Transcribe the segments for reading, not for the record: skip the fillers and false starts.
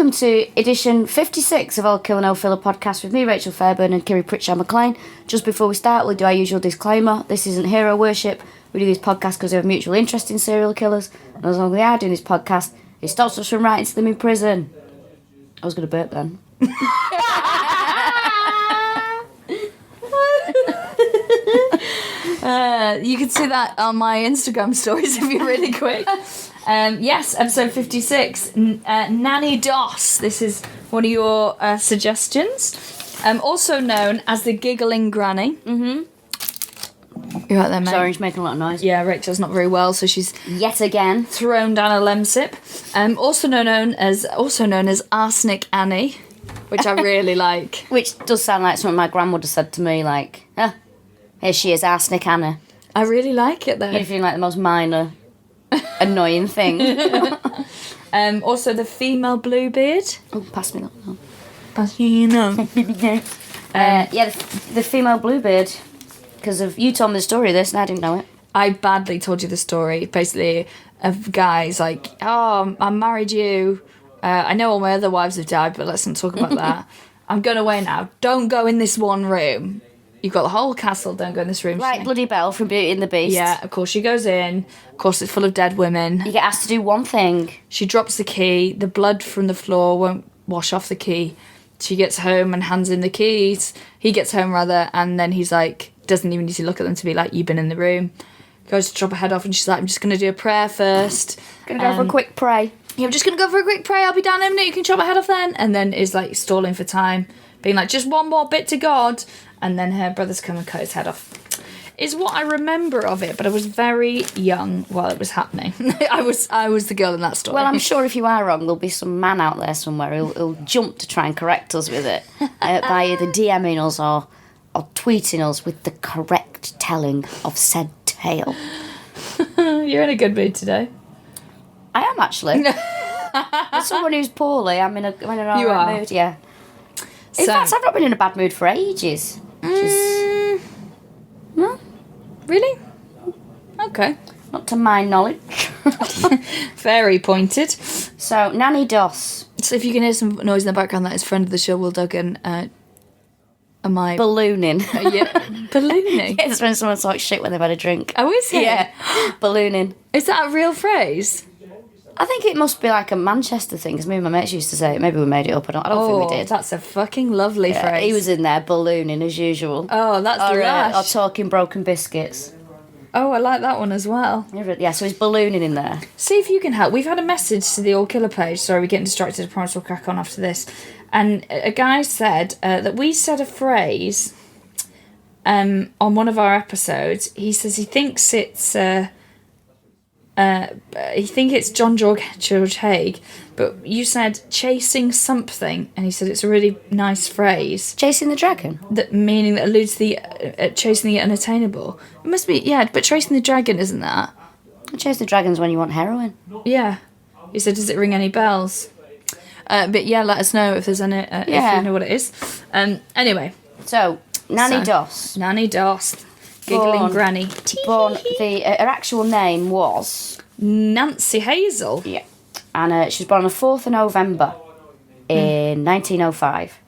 welcome to edition 56 of Old Killa No Filla podcast with me, Rachel Fairburn, and Kiri Pritchard-McLean. Just before we start, we'll do our usual disclaimer. This isn't hero worship. We do this podcast because we have mutual interest in serial killers, and as long as we are doing this podcast, it stops us from writing to them in prison. I was going to burp then. You can see that on my Instagram stories if you're really quick. Yes, episode 56, Nannie Doss. This is one of your suggestions. Also known as the Giggling Granny. Mm-hmm. You're right there, mate. Sorry, she's making a lot of noise. Yeah, Rachel's not very well, so she's yet again thrown down a lemsip. Also known as Arsenic Annie, which I really like. Which does sound like something my grandmother said to me, like, here she is, Arsenic Anna. I really like it, though. You're feeling like the most minor, annoying thing. Also, the female Bluebeard. Oh, pass me that. Oh. Pass me that. The female Bluebeard. Because you told me the story of this and I didn't know it. I badly told you the story, basically, of guys like, oh, I married you. I know all my other wives have died, but let's not talk about that. I'm going away now. Don't go in this one room. You've got the whole castle, don't go in this room. Right, Bloody Belle from Beauty and the Beast. Yeah, of course she goes in. Of course it's full of dead women. You get asked to do one thing. She drops the key. The blood from the floor won't wash off the key. She gets home and hands in the keys. He gets home, rather, and then he's like, doesn't even need to look at them to be like, you've been in the room. Goes to chop her head off and she's like, I'm just going to do a prayer first. Gonna go for a quick pray. Yeah, I'm just going to go for a quick pray. I'll be down in a minute. You can chop my head off then. And then is like stalling for time, being like, just one more bit to God. And then her brothers come and cut his head off. Is what I remember of it, but I was very young while it was happening. I was the girl in that story. Well, I'm sure if you are wrong, there'll be some man out there somewhere who'll jump to try and correct us with it by either DMing us or tweeting us with the correct telling of said tale. You're in a good mood today. I am, actually. As someone who's poorly, I'm in an alright mood, yeah. In fact, I've not been in a bad mood for ages. No? Really? Okay. Not to my knowledge. Very pointed. So, Nannie Doss. So if you can hear some noise in the background, that is friend of the show, Will Duggan. Am I... Ballooning. Yeah. Ballooning? It's when someone talks shit when they've had a drink. Oh, is it? Yeah. Ballooning. Is that a real phrase? I think it must be like a Manchester thing, because me and my mates used to say it. Maybe we made it up. I don't think we did. That's a fucking lovely phrase. He was in there ballooning as usual. Oh, that's or talking broken biscuits. Oh, I like that one as well. Yeah, so he's ballooning in there. See if you can help. We've had a message to the Old Killer page. Sorry, we're getting distracted. I promise we'll crack on after this. And a guy said that we said a phrase on one of our episodes. He says he thinks it's... he thinks it's John George Haig, but you said chasing something, and he said it's a really nice phrase. Chasing the dragon? Meaning that alludes to the chasing the unattainable. It must be, yeah, but chasing the dragon, isn't that? Chase the dragons when you want heroin. Yeah. He said, does it ring any bells? But yeah, let us know if there's any, if you know what it is. Anyway. So, Nannie Doss. Nannie Doss. Giggling Granny. Her actual name was... Nancy Hazel. Yeah. And she was born on the 4th of November in 1905.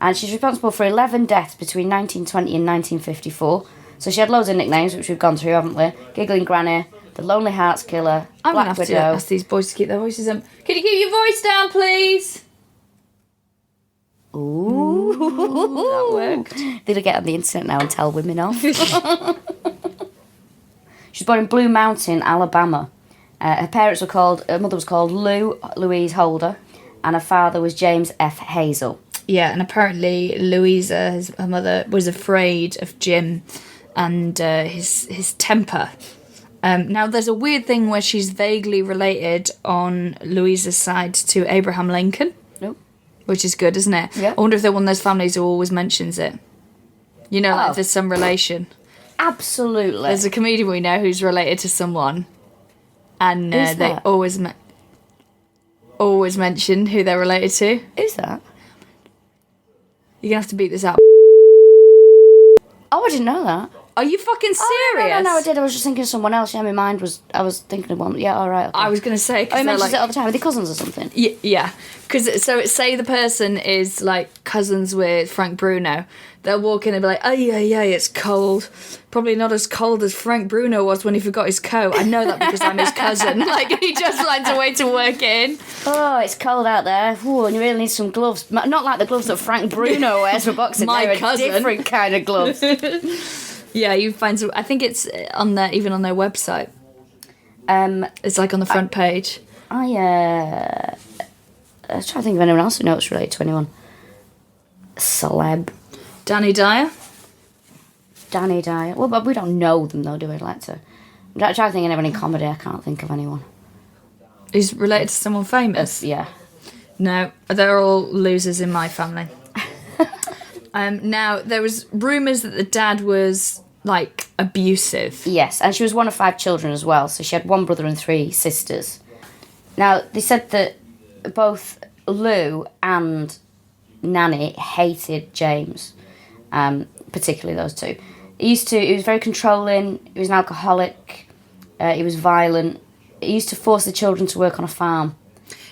And she's responsible for 11 deaths between 1920 and 1954. So she had loads of nicknames, which we've gone through, haven't we? Giggling Granny, the Lonely Hearts Killer, I'm Black going to Widow. have to ask these boys to keep their voices up. Can you keep your voice down, please? Ooh. That worked. They'll get on the internet now and tell women off. She was born in Blue Mountain, Alabama. Her mother was called Louise Holder, and her father was James F. Hazel. Yeah, and apparently Louisa, her mother, was afraid of Jim and his temper. Now, there's a weird thing where she's vaguely related on Louisa's side to Abraham Lincoln. Nope. Which is good, isn't it? Yeah. I wonder if they're one of those families who always mentions it. You know, like there's some relation. Absolutely. There's a comedian we know who's related to someone. And they always mention who they're related to. Who's that? You're going to have to beat this out. Oh, I didn't know that. Are you fucking serious? Oh, no, I did. I was just thinking of someone else. Yeah, my mind was... I was thinking of one. Yeah, all right. Okay. I was going to say... Oh, he mentions it all the time. Are they cousins or something? Yeah. Because, say the person is, like, cousins with Frank Bruno. They'll walk in and be like, yeah, it's cold. Probably not as cold as Frank Bruno was when he forgot his coat. I know that because I'm his cousin. Like, he just finds a way to work it in. Oh, it's cold out there. Ooh, and you really need some gloves. Not like the gloves that Frank Bruno wears for boxing. They're a different kind of gloves. Yeah, you find some... I think it's on their, even on their website. It's like on the front page. I was trying to think of anyone else who knows related to anyone. Celeb. Danny Dyer. Well, but we don't know them though, do we? Like to... I'm trying to think of anyone in comedy. I can't think of anyone. Who's related to someone famous? Yeah. No, they're all losers in my family. Now, there was rumours that the dad was, like, abusive. Yes, and she was one of 5 children as well, so she had 1 brother and 3 sisters. Now, they said that both Lou and Nanny hated James, particularly those two. He was very controlling, he was an alcoholic, he was violent. He used to force the children to work on a farm.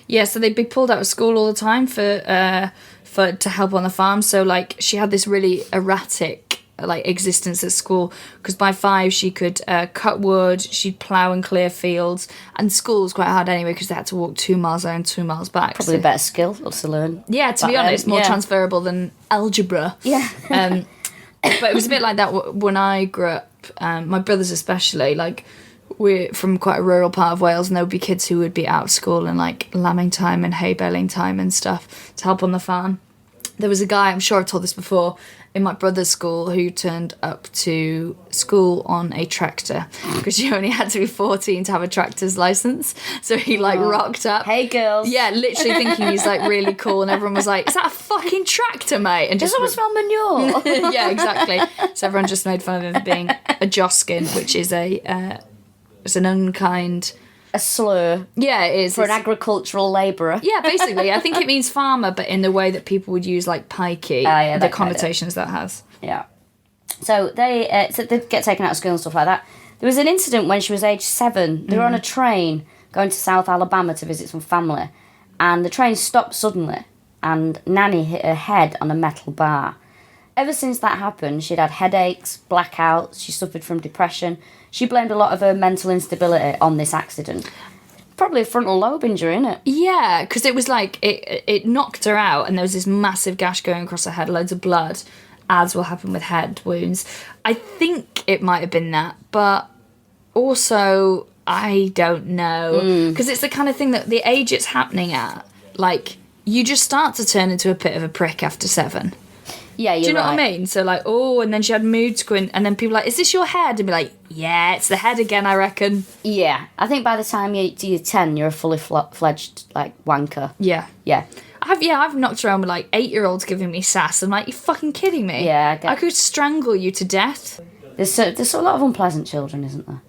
Yeah, so they'd be pulled out of school all the time to help on the farm. So, like, she had this really erratic, like, existence at school. Because by 5, she could cut wood, she'd plough and clear fields. And school was quite hard anyway because they had to walk 2 miles there and 2 miles back. Probably a better skill to learn. Yeah, to be honest, more transferable than algebra. Yeah. But it was a bit like that when I grew up. My brothers especially, like... We're from quite a rural part of Wales, and there would be kids who would be out of school in, like, lambing time and hay baling time and stuff to help on the farm. There was a guy, I'm sure I've told this before, in my brother's school who turned up to school on a tractor because you only had to be 14 to have a tractor's license. So he, like, rocked up. Hey, girls. Yeah, literally thinking he's, like, really cool, and everyone was like, is that a fucking tractor, mate? And Does someone smell manure? Yeah, exactly. So everyone just made fun of him being a joskin, which is it's an unkind... A slur. Yeah, it is. For an agricultural labourer. Yeah, basically. I think it means farmer, but in the way that people would use, like, pikey, the connotations that has. Yeah. So they get taken out of school and stuff like that. There was an incident when she was age 7. They were on a train going to South Alabama to visit some family. And the train stopped suddenly. And Nanny hit her head on a metal bar. Ever since that happened, she'd had headaches, blackouts, she suffered from depression. She blamed a lot of her mental instability on this accident. Probably a frontal lobe injury, innit? Yeah, because it was like, it knocked her out and there was this massive gash going across her head, loads of blood, as will happen with head wounds. I think it might have been that, but also, I don't know. Because it's the kind of thing that the age it's happening at, like, you just start to turn into a bit of a prick after 7. Yeah, you're Do you know right. what I mean? So, like, and then she had mood squint, and then people were like, is this your head? And be like, yeah, it's the head again, I reckon. Yeah, I think by the time you're 10, you're a fully fledged, like, wanker. Yeah. Yeah. I've knocked around with, like, 8-year-olds giving me sass. I'm like, you're fucking kidding me? Yeah, I could strangle you to death. There's a lot of unpleasant children, isn't there?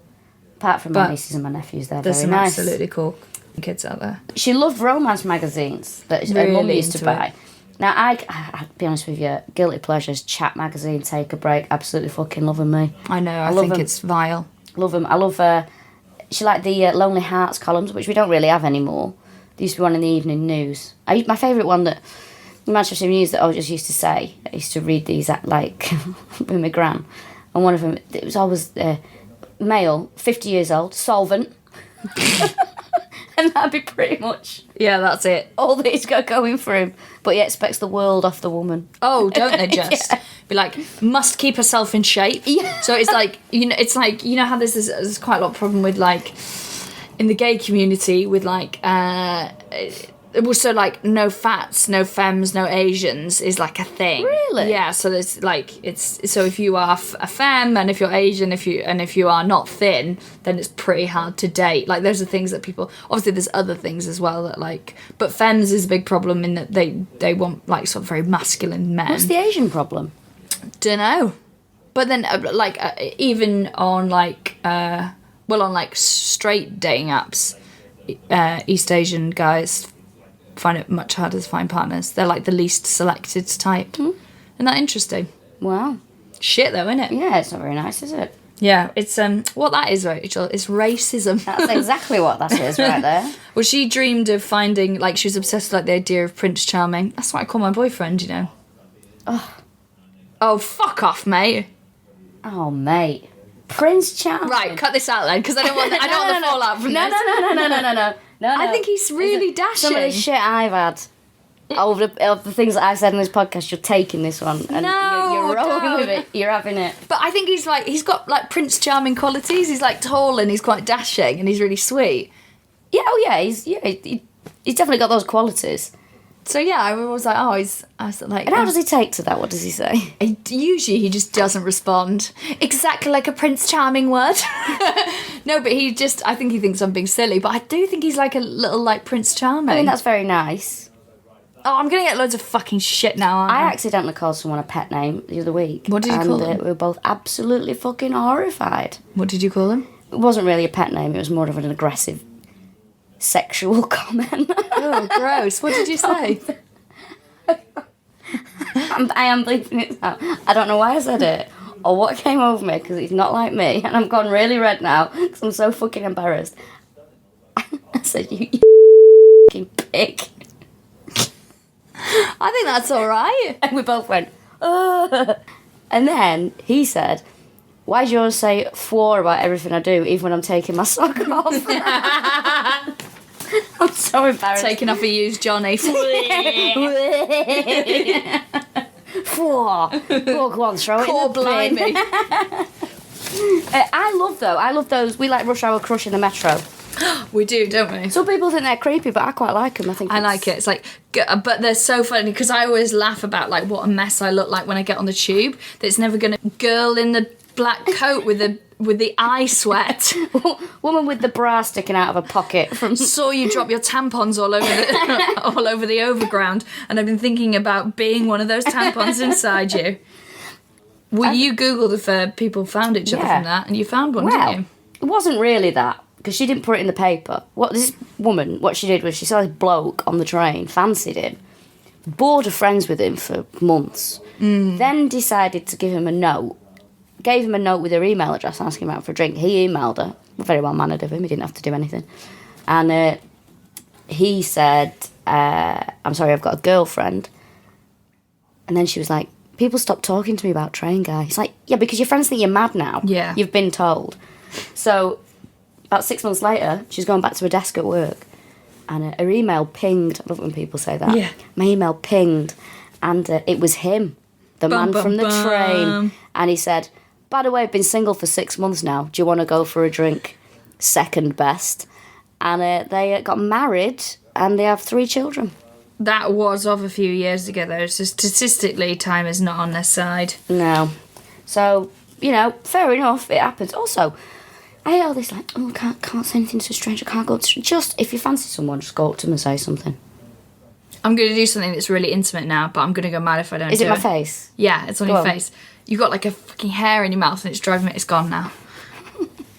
Apart from my nieces and my nephews, they're there's very some nice. absolutely cool kids out there. She loved romance magazines that her mum used to buy. Now, I'll be honest with you, guilty pleasures, Chat magazine, Take a Break, absolutely fucking loving me. I know, I think it's vile. Love them. I love she liked the Lonely Hearts columns, which we don't really have anymore. There used to be one in the evening news. My favourite one that, the Manchester News that I just used to say, I used to read these at, like, with my gran. And one of them, it was always male, 50 years old, solvent. And that'd be pretty much... Yeah, that's it. All that he's got going for him. But he expects the world off the woman. Oh, don't they just? Be like, must keep herself in shape. Yeah. So it's like, you know how there's quite a lot of problem with, like, in the gay community with, like, also, like, no fats, no femmes, no Asians is, like, a thing. Really? Yeah, so there's, like, so if you are a femme and if you're Asian, if you are not thin, then it's pretty hard to date. Like, those are things that people, obviously there's other things as well that, like, but femmes is a big problem in that they want, like, sort of very masculine men. What's the Asian problem? Dunno. But then, even on, like, on, like, straight dating apps, East Asian guys find it much harder to find partners. They're like the least selected type. Isn't that interesting? Wow. Shit, though, isn't it? Yeah, it's not very nice, is it? Yeah, it's what that is, Rachel, is racism. That's exactly what that is right there. Well, she dreamed of finding, like, she was obsessed with, like, the idea of Prince Charming. That's what I call my boyfriend, you know. Oh, fuck off, mate. Oh, mate. Prince Charming. Right, cut this out then, because I don't want the fallout from this. No. I think he's really dashing. Some of the shit I've had of the things that I've said in this podcast, you're taking this one and you're rolling with it. You're having it. But I think he's got like Prince Charming qualities. He's like tall and he's quite dashing and he's really sweet. Yeah, he's definitely got those qualities. So yeah, I was like, I was like, and how does he take to that? What does he say? Usually he just doesn't respond exactly like a Prince Charming would. No, but I think he thinks I'm being silly, but I do think he's like a little like Prince Charming. I mean, that's very nice. Oh, I'm going to get loads of fucking shit now, aren't I? I accidentally called someone a pet name the other week. What did you call them? We were both absolutely fucking horrified. What did you call them? It wasn't really a pet name, it was more of an aggressive sexual comment. Oh, gross. What did you say? I am bleeping it out. I don't know why I said it or what came over me because he's not like me and I've gone really red now because I'm so fucking embarrassed. I said, you fucking pig. I think that's all right. And we both went, oh. And then he said, why do you always say "for" about everything I do, even when I'm taking my sock off? I'm so embarrassed. Taking off a used Johnny. For. Oh, go on, throw it in the bin. Blimey. I love those. We like Rush Hour Crush in the Metro. We do, don't we? Some people think they're creepy, but I quite like them. I like it. It's like, but they're so funny because I always laugh about like what a mess I look like when I get on the tube. That's never gonna girl in the black coat with the eye sweat. Woman with the bra sticking out of a pocket from. Saw you drop your tampons all over the overground, and I've been thinking about being one of those tampons inside you. Well, you googled if people found each other from that, and you found one, didn't you? It wasn't really that. Because she didn't put it in the paper. This woman, what she did was she saw this bloke on the train, fancied him, bored of friends with him for months, then decided to give him a note, gave him a note with her email address asking him out for a drink. He emailed her, very well mannered of him, he didn't have to do anything. And he said, I'm sorry, I've got a girlfriend. And then she was like, people stop talking to me about train guy. It's like, yeah, because your friends think you're mad now. Yeah. You've been told. So about 6 months later, she's gone back to her desk at work and her email pinged. I love when people say that. Yeah. My email pinged and it was him, the man from the train. And he said, by the way, I've been single for 6 months now. Do you want to go for a drink? Second best. And they got married and they have 3 children. That was of a few years ago, though. So statistically, time is not on their side. No. So, fair enough, it happens. Also, I hear all this like, oh, can't say anything to a stranger, can't go to... Just, if you fancy someone, just go up to them and say something. I'm going to do something that's really intimate now, but I'm going to go mad if I don't do it. Is it my face? Yeah, it's on your face. You've got like a fucking hair in your mouth and it's driving me... It's gone now.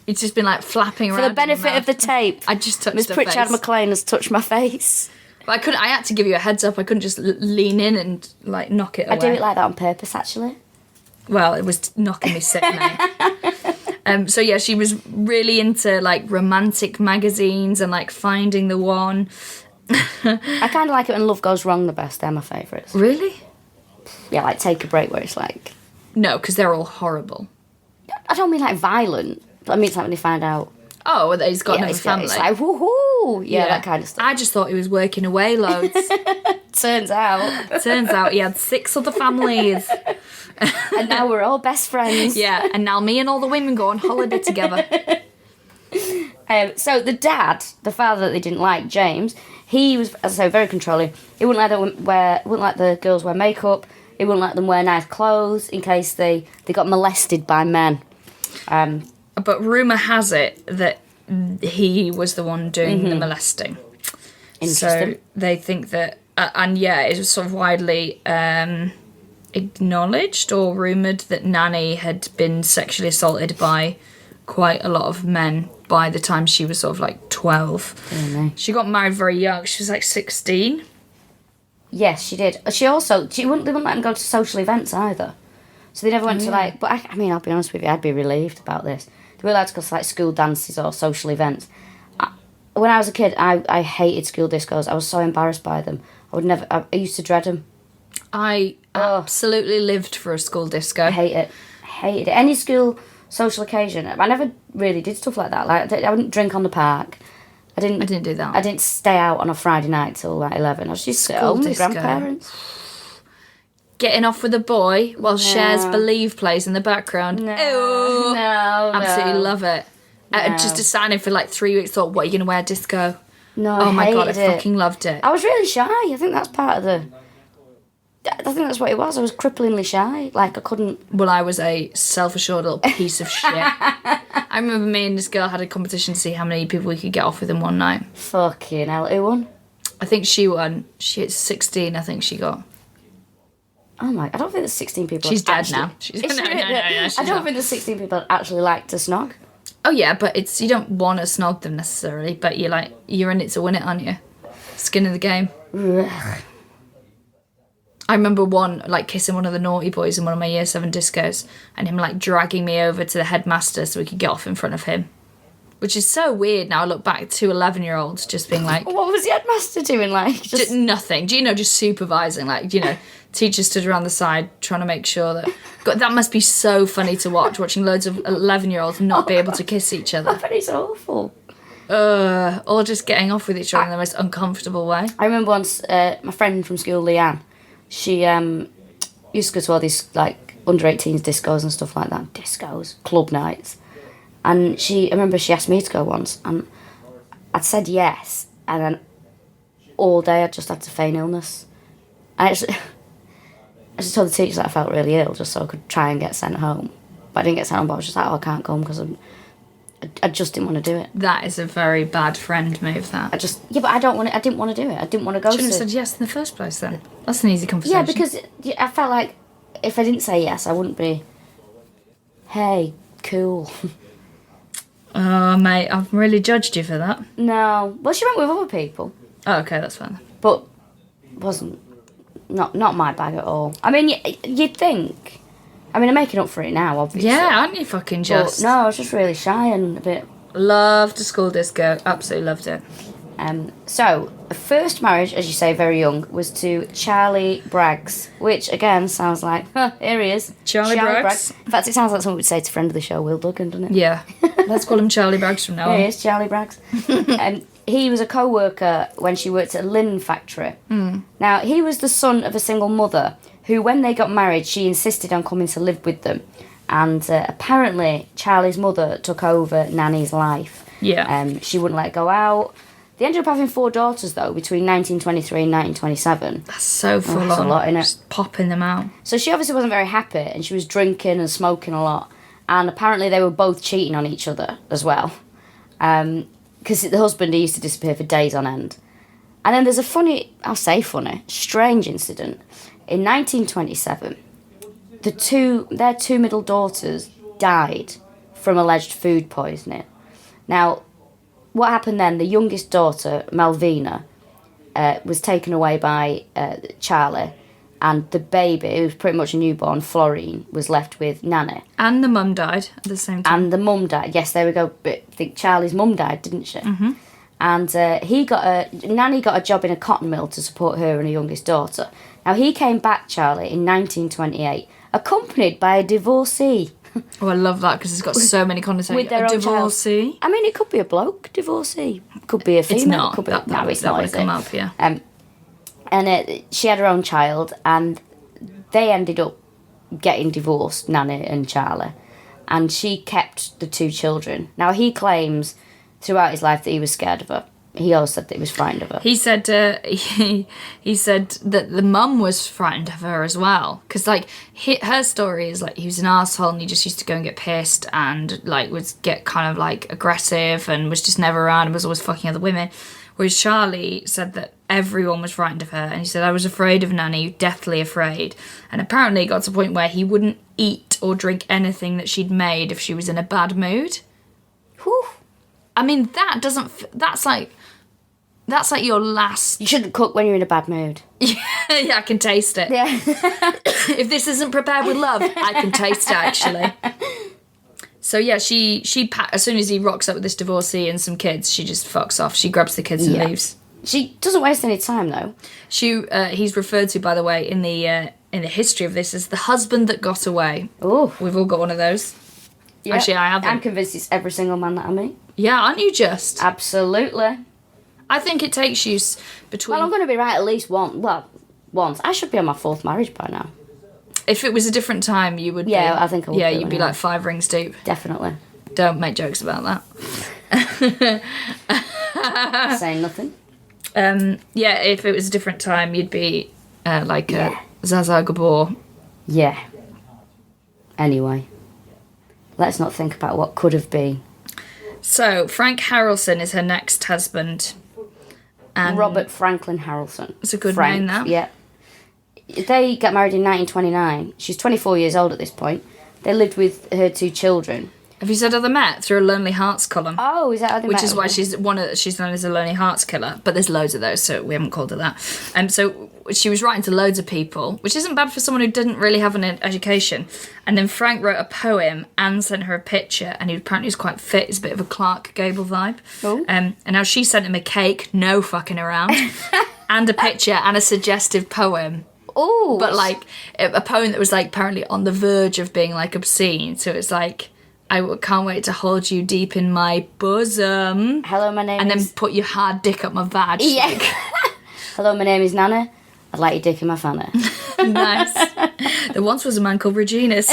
It's just been like flapping around. For the benefit of the tape. I just touched Miss the face. Pritchard-McLean has touched my face. But I had to give you a heads up. I couldn't just lean in and like knock it away. I do it like that on purpose, actually. Well, it was knocking me sick, mate. So yeah, she was really into like romantic magazines and like finding the one. I kind of like it when love goes wrong the best. They're my favourites. Really? Yeah, like Take a Break, where it's like... No, because they're all horrible. I don't mean like violent, but I mean it's like when they find out... Oh, that he's got another family. It's like, woohoo! Yeah, that kind of stuff. I just thought he was working away loads. Turns out he had 6 other families. And now we're all best friends. Yeah, and now me and all the women go on holiday together. So the dad, the father that they didn't like, James, he was, as I say, very controlling. He wouldn't let the girls wear makeup. He wouldn't let them wear nice clothes in case they got molested by men. But rumour has it that he was the one doing the molesting. Interesting. So they think that, and yeah, it was sort of widely acknowledged or rumoured that Nannie had been sexually assaulted by quite a lot of men by the time she was sort of like 12. Really? She got married very young. She was like 16. Yes, she did. They wouldn't let him go to social events either. So they never went to like. But I mean, I'll be honest with you, I'd be relieved about this. They were allowed to go to like school dances or social events. When I was a kid, I hated school discos. I was so embarrassed by them. I used to dread them. I absolutely lived for a school disco. I hated it. Any school social occasion. I never really did stuff like that. Like I wouldn't drink on the park. I didn't do that. I didn't stay out on a Friday night till like 11. I was just at home with grandparents. Getting off with a boy while Cher's Believe plays in the background. No, absolutely love it. Just deciding for like 3 weeks, thought, what are you going to wear disco? No, oh my god, I hated it. fucking loved it. I was really shy. I think that's part of the... I think that's what it was. I was cripplingly shy. Like, I couldn't... Well, I was a self-assured little piece of shit. I remember me and this girl had a competition to see how many people we could get off with in one night. Fucking hell. Who won? I think she won. She hit 16, I think she got. Oh my... I don't think there's 16 people... She's dead actually, now. no, I don't think there's 16 people that actually like to snog. Oh yeah, but you don't want to snog them necessarily, but you're in it to win it, aren't you? Skin of the game. I remember kissing one of the naughty boys in one of my year 7 discos and him dragging me over to the headmaster so we could get off in front of him. Which is so weird now I look back to 11-year-olds just being like... What was the headmaster doing? Just nothing. Just supervising. Teachers stood around the side trying to make sure that... God, that must be so funny to watching loads of 11-year-olds not be able to kiss each other. I bet it's awful. Or just getting off with each other in the most uncomfortable way. I remember once, my friend from school, Leanne, she used to go to all these under-18s discos and stuff like that. Discos, club nights. And I remember she asked me to go once, and I'd said yes, and then all day I just had to feign illness. I just told the teachers that I felt really ill, just so I could try and get sent home. But I didn't get sent home, but I was just like, I can't come because I just didn't want to do it. That is a very bad friend move, that. But I didn't want to do it. I didn't want to go. Shouldn't have said yes in the first place then. That's an easy conversation. Yeah, because I felt like if I didn't say yes, I wouldn't be, hey, cool. Oh, mate, I've really judged you for that. No. Well, she went with other people. Oh, okay, that's fine. But wasn't... Not my bag at all. I mean, you'd think... I mean, I'm making up for it now, obviously. Yeah, aren't you fucking just... But no, I was just really shy and a bit... Loved a school disco. Absolutely loved it. So, the first marriage, as you say, very young, was to Charlie Braggs, which, again, sounds like, here he is. Charlie Braggs. In fact, it sounds like someone would say to friend of the show, Will Duggan, doesn't it? Yeah. Let's call him Charlie Braggs from now on. Here he is, Charlie Braggs. He was a co-worker when she worked at a linen factory. Now, he was the son of a single mother who, when they got married, she insisted on coming to live with them. And apparently, Charlie's mother took over Nannie's life. Yeah. She wouldn't let her go out. They ended up having 4 daughters, though, between 1923 and 1927. That's so full on. That's a lot, innit? Just popping them out. So she obviously wasn't very happy, and she was drinking and smoking a lot. And apparently they were both cheating on each other as well. Because the husband, he used to disappear for days on end. And then there's a strange incident. In 1927, their 2 middle daughters died from alleged food poisoning. Now, what happened then, the youngest daughter, Malvina, was taken away by Charlie, and the baby, who was pretty much a newborn, Florine, was left with Nannie. And the mum died at the same time. And the mum died. Yes, there we go. But I think Charlie's mum died, didn't she? Mm-hmm. And Nannie got a job in a cotton mill to support her and her youngest daughter. Now, he came back, Charlie, in 1928, accompanied by a divorcee. Oh, I love that because it's got so many connotations. With their a own divorcee. Child. I mean, it could be a bloke divorcee. It could be a female. It's not. It could be, that it's not. would come up, yeah. And she had her own child, and they ended up getting divorced, Nannie and Charlie. And she kept the 2 children. Now, he claims throughout his life that he was scared of her. He always said that he was frightened of her. He said he said that the mum was frightened of her as well. Because, her story is, he was an arsehole and he just used to go and get pissed and, would get kind of, aggressive and was just never around and was always fucking other women. Whereas Charlie said that everyone was frightened of her. And he said, I was afraid of Nannie, deathly afraid. And apparently it got to a point where he wouldn't eat or drink anything that she'd made if she was in a bad mood. Whew. I mean, that's That's like your last... You shouldn't cook when you're in a bad mood. Yeah, I can taste it. Yeah. If this isn't prepared with love, I can taste it, actually. So, yeah, she as soon as he rocks up with this divorcee and some kids, she just fucks off. She grabs the kids and leaves. She doesn't waste any time, though. He's referred to, by the way, in the history of this as the husband that got away. Oh. We've all got one of those. Yep. Actually, I haven't. I'm convinced it's every single man that I meet. Yeah, aren't you just? Absolutely. I think it takes you between... Well, I'm going to be right at least once. I should be on my 4th marriage by now. If it was a different time, you would Yeah, I think I would. Yeah, you'd be like 5 rings deep. Definitely. Don't make jokes about that. Saying nothing. Yeah, if it was a different time, you'd be like Zaza Gabor. Yeah. Anyway. Let's not think about what could have been. So, Frank Harrelson is her next husband. And Robert Franklin Harrelson. It's a good name, that. Yeah. They got married in 1929. She's 24 years old at this point. They lived with her 2 children. Have you said how they met? Through a Lonely Hearts column. Oh, is that how they met? Which is why she's known as a Lonely Hearts killer. But there's loads of those, so we haven't called her that. So she was writing to loads of people, which isn't bad for someone who didn't really have an education. And then Frank wrote a poem and sent her a picture, and he apparently was quite fit. It's a bit of a Clark Gable vibe. Oh. And now she sent him a cake, no fucking around, and a picture and a suggestive poem. Oh. But like a poem that was like apparently on the verge of being like obscene. So it's like, I can't wait to hold you deep in my bosom. Hello, my name is... And then put your hard dick up my vag. Yeah. Like. Hello, my name is Nana. I'd like your dick in my fanny. Nice. There once was a man called Regina's.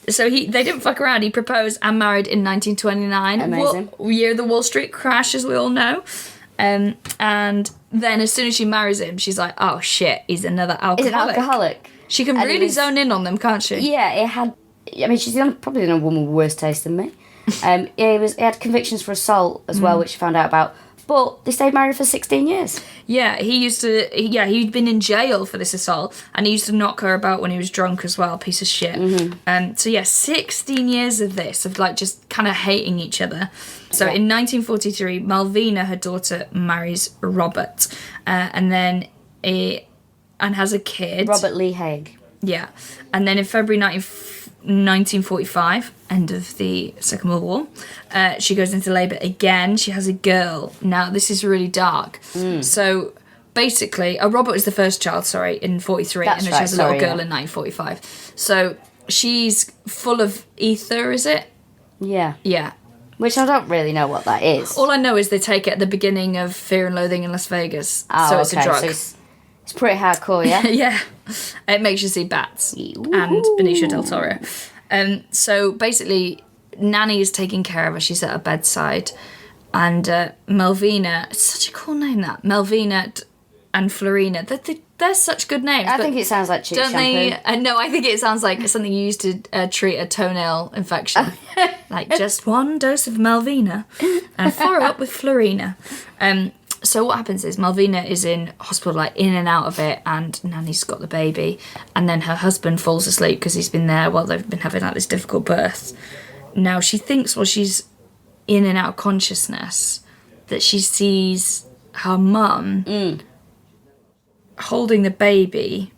So they didn't fuck around. He proposed and married in 1929. Amazing. Year of the Wall Street crash, as we all know. And then as soon as she marries him, she's like, oh shit, he's another alcoholic. He's an alcoholic. She can really zone in on them, can't she? Yeah, it had... I mean, she's probably the only woman with worse taste than me. He had convictions for assault as well, which she found out about. But they stayed married for 16 years. Yeah, he'd been in jail for this assault, and he used to knock her about when he was drunk as well, piece of shit. Mm-hmm. So 16 years of this, of like just kind of hating each other. So in 1943, Malvina, her daughter, marries Robert, and has a kid. Robert Lee Haig. Yeah, and then in February 1945, end of the Second World War, she goes into labour again. She has a girl. Now, this is really dark. So, basically, Robert was the first child, in 43, That's and then right, she has a little girl in 1945. So, she's full of ether, is it? Yeah. Yeah. Which I don't really know what that is. All I know is they take it at the beginning of Fear and Loathing in Las Vegas. Oh, so it's a drug. So it's pretty hardcore, yeah? Yeah. It makes you see bats. Ooh. And Benicio del Toro. So basically, Nanny is taking care of her. She's at her bedside. And Melvina, it's such a cool name, that. Melvina and Florina. They're such good names. I think it sounds like cheap shampoo. No, I think it sounds like something you used to treat a toenail infection. Like, just 1 dose of Melvina and 4 up with Florina. So what happens is Malvina is in hospital, like in and out of it, and Nanny's got the baby, and then her husband falls asleep because he's been there while they've been having like this difficult birth. Now she thinks while she's in and out of consciousness that she sees her mum holding the baby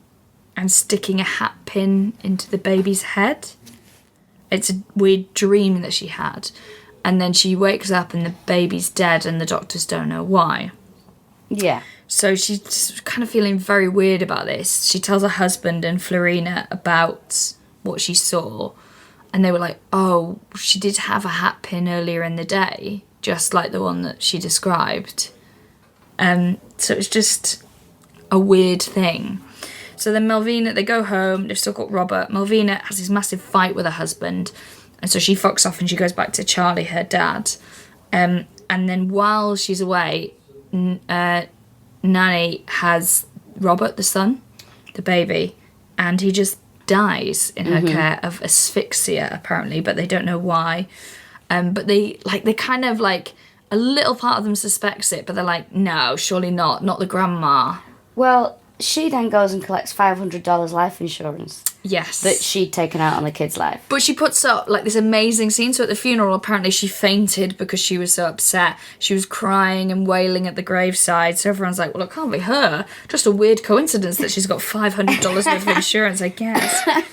and sticking a hat pin into the baby's head. It's a weird dream that she had. And then she wakes up and the baby's dead and the doctors don't know why. Yeah. So she's kind of feeling very weird about this. She tells her husband and Florina about what she saw. And they were like, oh, she did have a hat pin earlier in the day, just like the one that she described. So it's just a weird thing. So then Malvina, they go home, they've still got Robert. Malvina has this massive fight with her husband. And so she fucks off and she goes back to Charlie, her dad. And then while she's away, Nanny has Robert, the son, the baby, and he just dies in her care of asphyxia, apparently, but they don't know why. But they kind of like, a little part of them suspects it, but they're like, no, surely not the grandma. Well, she then goes and collects $500 life insurance Yes. that she'd taken out on the kid's life. But she puts up like this amazing scene. So at the funeral, apparently she fainted because she was so upset. She was crying and wailing at the graveside. So everyone's like, well, it can't be her. Just a weird coincidence that she's got $500 worth of insurance, I guess.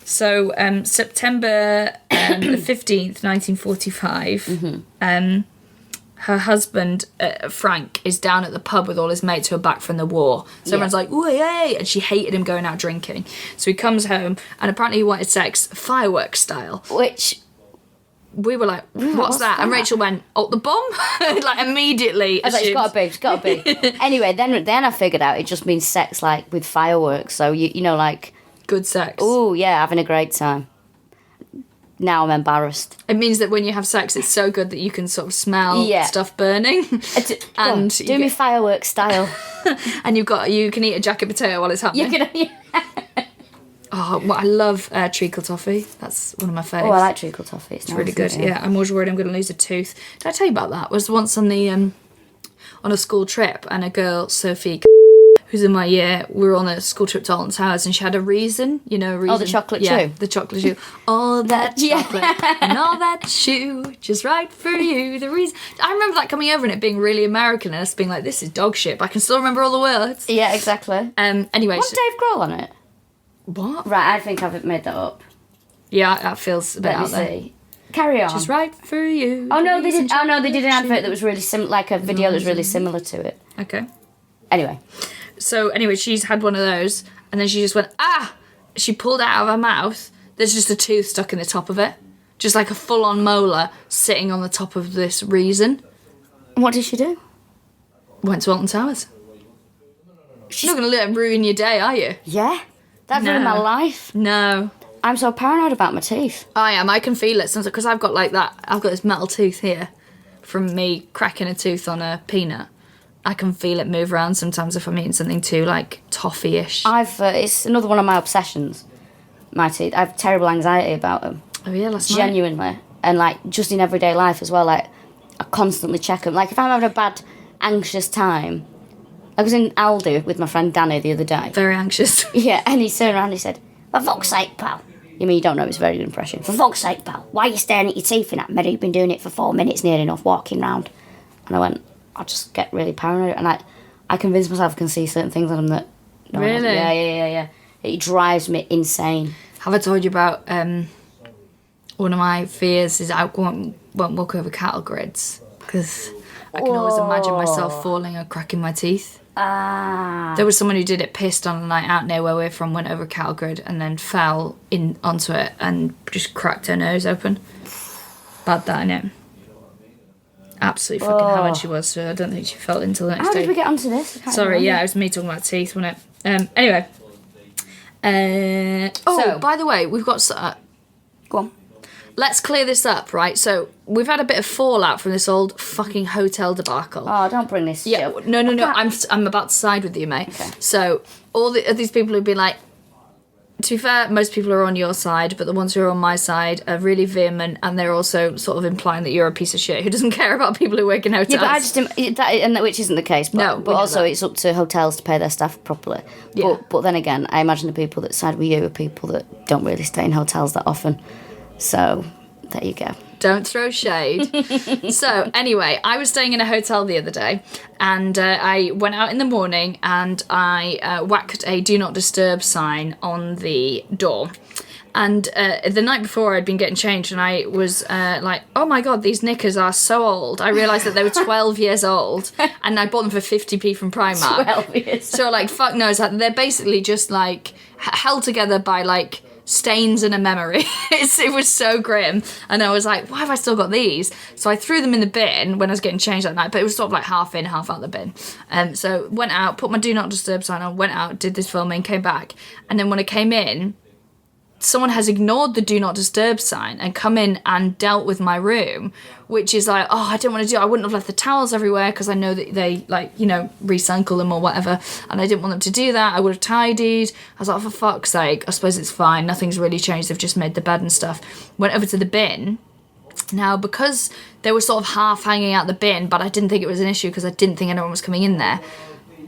So September the 15th, 1945, her husband, Frank, is down at the pub with all his mates who are back from the war. So everyone's like, ooh, yay! And she hated him going out drinking. So he comes home, and apparently he wanted sex fireworks style. Which... We were like, what's that? And Rachel went, oh, the bomb? Like, immediately. I was like, it's got to be. Anyway, then I figured out it just means sex, like, with fireworks. So, you know, like... Good sex. Oh, yeah, having a great time. Now I'm embarrassed. It means that when you have sex, it's so good that you can sort of smell stuff burning. And do me fireworks style. And you can eat a jacket potato while it's happening. Oh, well, I love treacle toffee. That's one of my favourites. Oh, I like treacle toffee. It's nice, really good. Yeah, I'm always worried I'm going to lose a tooth. Did I tell you about that? I was once on the on a school trip, and a girl, Sophie, who's in my year, we were on a school trip to Alton Towers, and she had a reason, reason. Oh, the chocolate yeah, chew. the chocolate chew. All that chocolate and all that chew, just right for you. The reason. I remember that coming over and it being really American, and us being like, this is dog shit, but I can still remember all the words. Yeah, exactly. Anyway. What's Dave Grohl on it? What? Right, I think I've made that up. Yeah, that feels a bit out there. See. Carry on. Just right for you. Oh no, they did. Oh no, they did an advert that was really like a video that was really similar to it. Okay. Anyway. So anyway, she's had one of those, and then she just went, ah! She pulled it out of her mouth. There's just a tooth stuck in the top of it. Just like a full-on molar sitting on the top of this reason. What did she do? Went to Alton Towers. She's not going to let it ruin your day, are you? Yeah. That'd ruin my life. No. I'm so paranoid about my teeth. I am. I can feel it sometimes, because I've got like that. I've got this metal tooth here from me cracking a tooth on a peanut. I can feel it move around sometimes if I'm eating something too, like, toffee-ish. It's another one of my obsessions, my teeth. I have terrible anxiety about them. Oh, yeah, last night. Genuinely. And, like, just in everyday life as well, like, I constantly check them. Like, if I'm having a bad, anxious time... I was in Aldi with my friend Danny the other day. Very anxious. Yeah, and he turned around and he said, for fuck's sake, pal. You mean you don't know it's a very good impression. For fuck's sake, pal. Why are you staring at your teeth in that mirror? You've been doing it for 4 minutes near enough, walking round. And I went, I just get really paranoid. And I convince myself I can see certain things on them that... No really? Yeah. It drives me insane. Have I told you about one of my fears is I won't walk over cattle grids because I can always imagine myself falling or cracking my teeth. There was someone who did it pissed on a night out near where we're from, went over a cattle grid and then fell onto it and just cracked her nose open. Bad that, innit? Absolutely fucking hammered she was, so I don't think she felt it until the next day. How did we get onto this? Sorry, yeah, it was me talking about teeth, wasn't it? Anyway. So, by the way, we've got... Go on. Let's clear this up, right? So, we've had a bit of fallout from this old fucking hotel debacle. Oh, don't bring this shit up. No, I'm about to side with you, mate. Okay. So, all these people who've been like... To be fair, most people are on your side, but the ones who are on my side are really vehement, and they're also sort of implying that you're a piece of shit who doesn't care about people who work in hotels. Yeah, but which isn't the case. But, but also, it's up to hotels to pay their staff properly. Yeah. But then again, I imagine the people that side with you are people that don't really stay in hotels that often. So, there you go. Don't throw shade. So, anyway, I was staying in a hotel the other day, and I went out in the morning and I whacked a do not disturb sign on the door. And the night before I'd been getting changed, and I was like, oh my god, these knickers are so old. I realised that they were 12 years old, and I bought them for 50p from Primark. 12 years. So, like, fuck knows, they're basically just, like, held together by, like, stains and a memory. It was so grim, and I was like, why have I still got these? So I threw them in the bin when I was getting changed that night, but it was sort of like half in, half out the bin. So went out, put my do not disturb sign on, went out, did this filming, came back, and then when I came in, someone has ignored the do not disturb sign and come in and dealt with my room, which is like, oh, I don't want to do it. I wouldn't have left the towels everywhere because I know that they, like, recycle them or whatever, and I didn't want them to do that. I would have tidied. I was like, oh, for fuck's sake, I suppose it's fine. Nothing's really changed. They've just made the bed and stuff. Went over to the bin. Now, because they were sort of half hanging out the bin, but I didn't think it was an issue because I didn't think anyone was coming in there,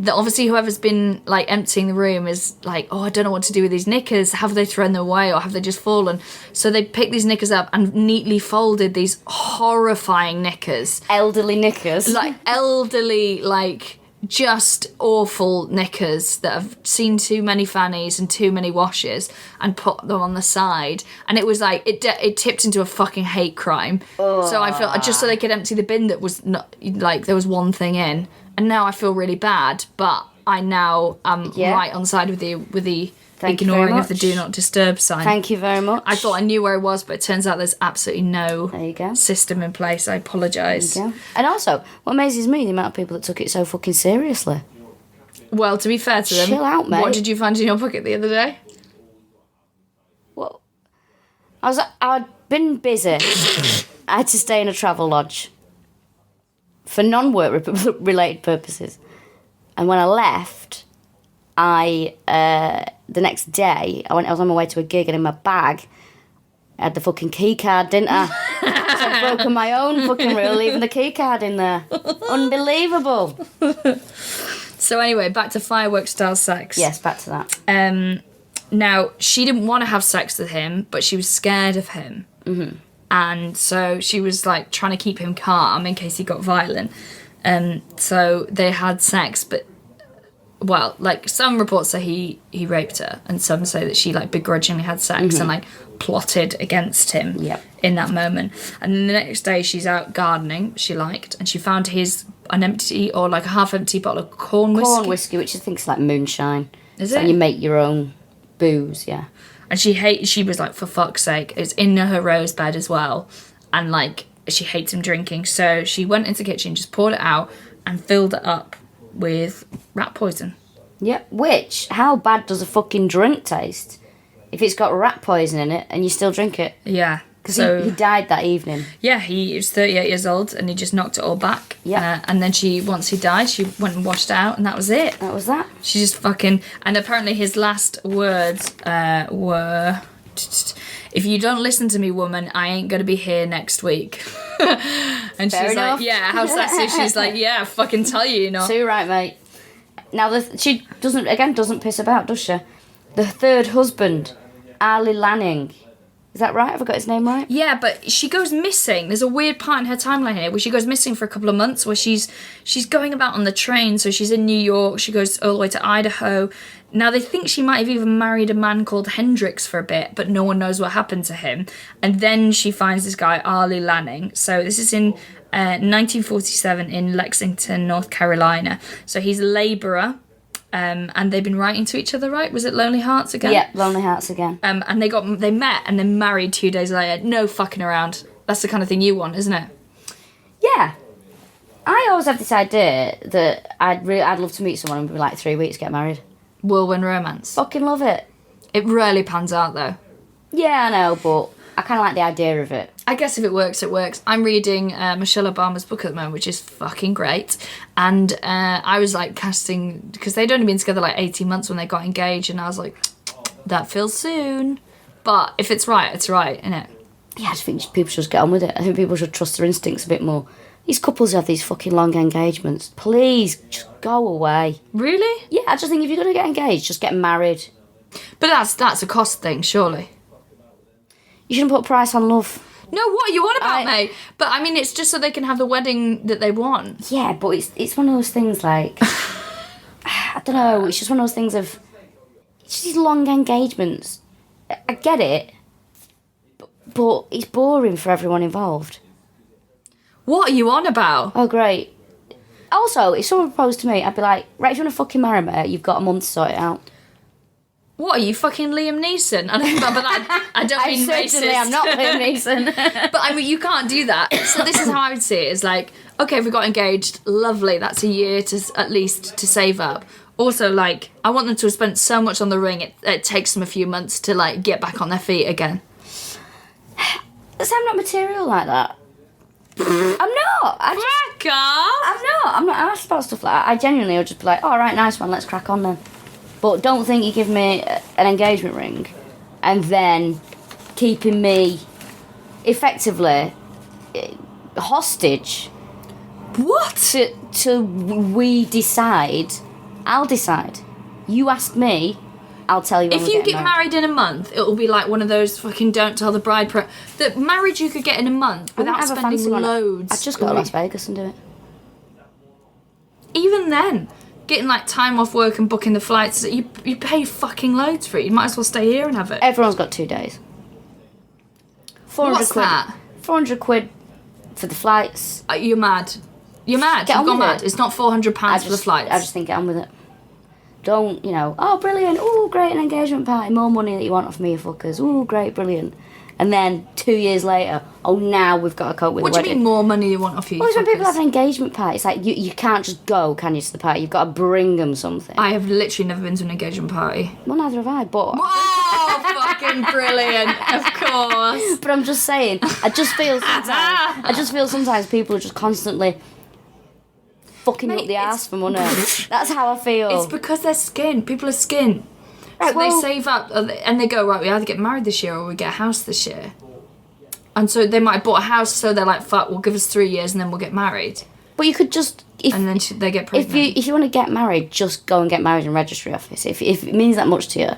obviously whoever's been like emptying the room is like, oh, I don't know what to do with these knickers. Have they thrown them away or have they just fallen? So they picked these knickers up and neatly folded these horrifying knickers. Elderly knickers. Like elderly, like just awful knickers that have seen too many fannies and too many washes, and put them on the side. And it was like, it tipped into a fucking hate crime. So I felt, just so they could empty the bin that was not, like, there was one thing in. And now I feel really bad, but I now am right on side with the ignoring of the do not disturb sign. Thank you very much. I thought I knew where it was, but it turns out there's absolutely no There you go. system in place. I apologise. There you go. And also, what amazes me, the amount of people that took it so fucking seriously. Well, to be fair to them, Chill out, mate. what did you find in your pocket the other day? Well, I'd been busy. I had to stay in a travel lodge for non-work related purposes. And when I left, the next day, I was on my way to a gig, and in my bag, I had the fucking key card, didn't I? So I've broken my own fucking rule, leaving the key card in there. Unbelievable. So anyway, back to fireworks style sex. Yes, back to that. Now, she didn't want to have sex with him, but she was scared of him. Mm-hmm. And so she was, like, trying to keep him calm in case he got violent. So they had sex, but, well, like, some reports say he raped her, and some say that she, like, begrudgingly had sex and, like, plotted against him in that moment. And then the next day she's out gardening, she liked, and she found an empty, or, like, a half-empty bottle of corn whiskey. Corn whiskey, which I think is like moonshine. Is so it? You make your own booze, yeah. And she was like, for fuck's sake, it's in her rose bed as well. And, like, she hates him drinking. So she went into the kitchen, just poured it out, and filled it up with rat poison. Yep, which, how bad does a fucking drink taste if it's got rat poison in it and you still drink it? Yeah. Because he died that evening. Yeah, he was 38 years old, and he just knocked it all back. Yeah. And then once he died, she went and washed it out, and that was it. That was that. She just fucking... And apparently his last words were... If you don't listen to me, woman, I ain't going to be here next week. And Fair she's enough. like, yeah, how sexy. She's like, yeah, fucking tell you not. Too right, mate. Now, she doesn't piss about, does she? The third husband, Ali Lanning. Is that right? Have I got his name right? Yeah, but she goes missing. There's a weird part in her timeline here where she goes missing for a couple of months, where she's going about on the train. So she's in New York. She goes all the way to Idaho. Now, they think she might have even married a man called Hendrix for a bit, but no one knows what happened to him. And then she finds this guy, Ali Lanning. So this is in 1947 in Lexington, North Carolina. So he's a labourer. And they've been writing to each other, right? Was it Lonely Hearts again? Yeah, Lonely Hearts again. And they met and then married 2 days later. No fucking around. That's the kind of thing you want, isn't it? Yeah. I always have this idea that I'd love to meet someone and be like 3 weeks, get married. Whirlwind romance. Fucking love it. It rarely pans out, though. Yeah, I know, but I kind of like the idea of it. I guess if it works, it works. I'm reading Michelle Obama's book at the moment, which is fucking great. And I was like casting, because they'd only been together like 18 months when they got engaged, and I was like, that feels soon. But if it's right, it's right, innit? Yeah, I just think people should just get on with it. I think people should trust their instincts a bit more. These couples have these fucking long engagements. Please, just go away. Really? Yeah, I just think if you're going to get engaged, just get married. But that's a cost thing, surely. You shouldn't put a price on love. No, what are you on about, mate? But I mean, it's just so they can have the wedding that they want. Yeah, but it's one of those things like... I don't know, it's just one of those things of... It's just these long engagements. I get it, but it's boring for everyone involved. What are you on about? Oh, great. Also, if someone proposed to me, I'd be like, right, if you want to fucking marry me, you've got a month to sort it out. What are you, fucking Liam Neeson? I don't mean racist. Certainly I'm not Liam Neeson. But I mean, you can't do that. So this is how I would see it. It's like, okay, if we got engaged, lovely. That's a year at least to save up. Also, like, I want them to have spent so much on the ring, it takes them a few months to, like, get back on their feet again. So I'm not material like that. I'm not. I'm not asked about stuff like that. I genuinely would just be like, all right, nice one, let's crack on then. But don't think you give me an engagement ring and then keeping me effectively hostage. What? To we decide I'll decide. You ask me, I'll tell you when If we're you getting get married in a month, it'll be like one of those fucking don't tell the bride... The marriage you could get in a month I wouldn't without have a spending fancy one. loads. I'd just go to Las Vegas and do it. Even then, getting like time off work and booking the flights, you pay fucking loads for it. You might as well stay here and have it. Everyone's got 2 days. 400 What's quid. that? 400 quid for the flights. You're mad. You're mad. Get You've on gone with mad. it. It's not £400 for the flights. I just think get on with it. Don't, oh, brilliant, oh, great, an engagement party, more money that you want off me, you fuckers, oh, great, brilliant. And then 2 years later, oh, now we've got to cope with What the do you wedding. mean more money you want off you? Well, it's when people fuckers? have an engagement party, it's like, you can't just go, can you, to the party? You've got to bring them something. I have literally never been to an engagement party. Well, neither have I, but... Oh, fucking brilliant! Of course. But I'm just saying, I just feel sometimes people are just constantly fucking Mate, up the arse for money. That's how I feel. It's because they're skin. People are skin. Right, So well- they save up and they go, right, we either get married this year or we get a house this year. And so they might have bought a house, so they're like, fuck, we'll give us 3 years and then we'll get married. But you could just... And then they get pregnant. If you want to get married, just go and get married in registry office. If it means that much to you,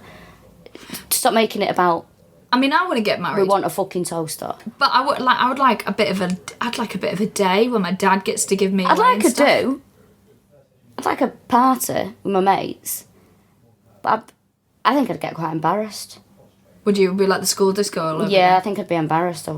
stop making it about I mean, I want to get married. we want a fucking toaster. But I'd like a bit of a day when my dad gets to give me I'd away like and a stuff. do. I'd like a party with my mates. But I think I'd get quite embarrassed. Would you be like the school disco all over Yeah, again? I think I'd be embarrassed.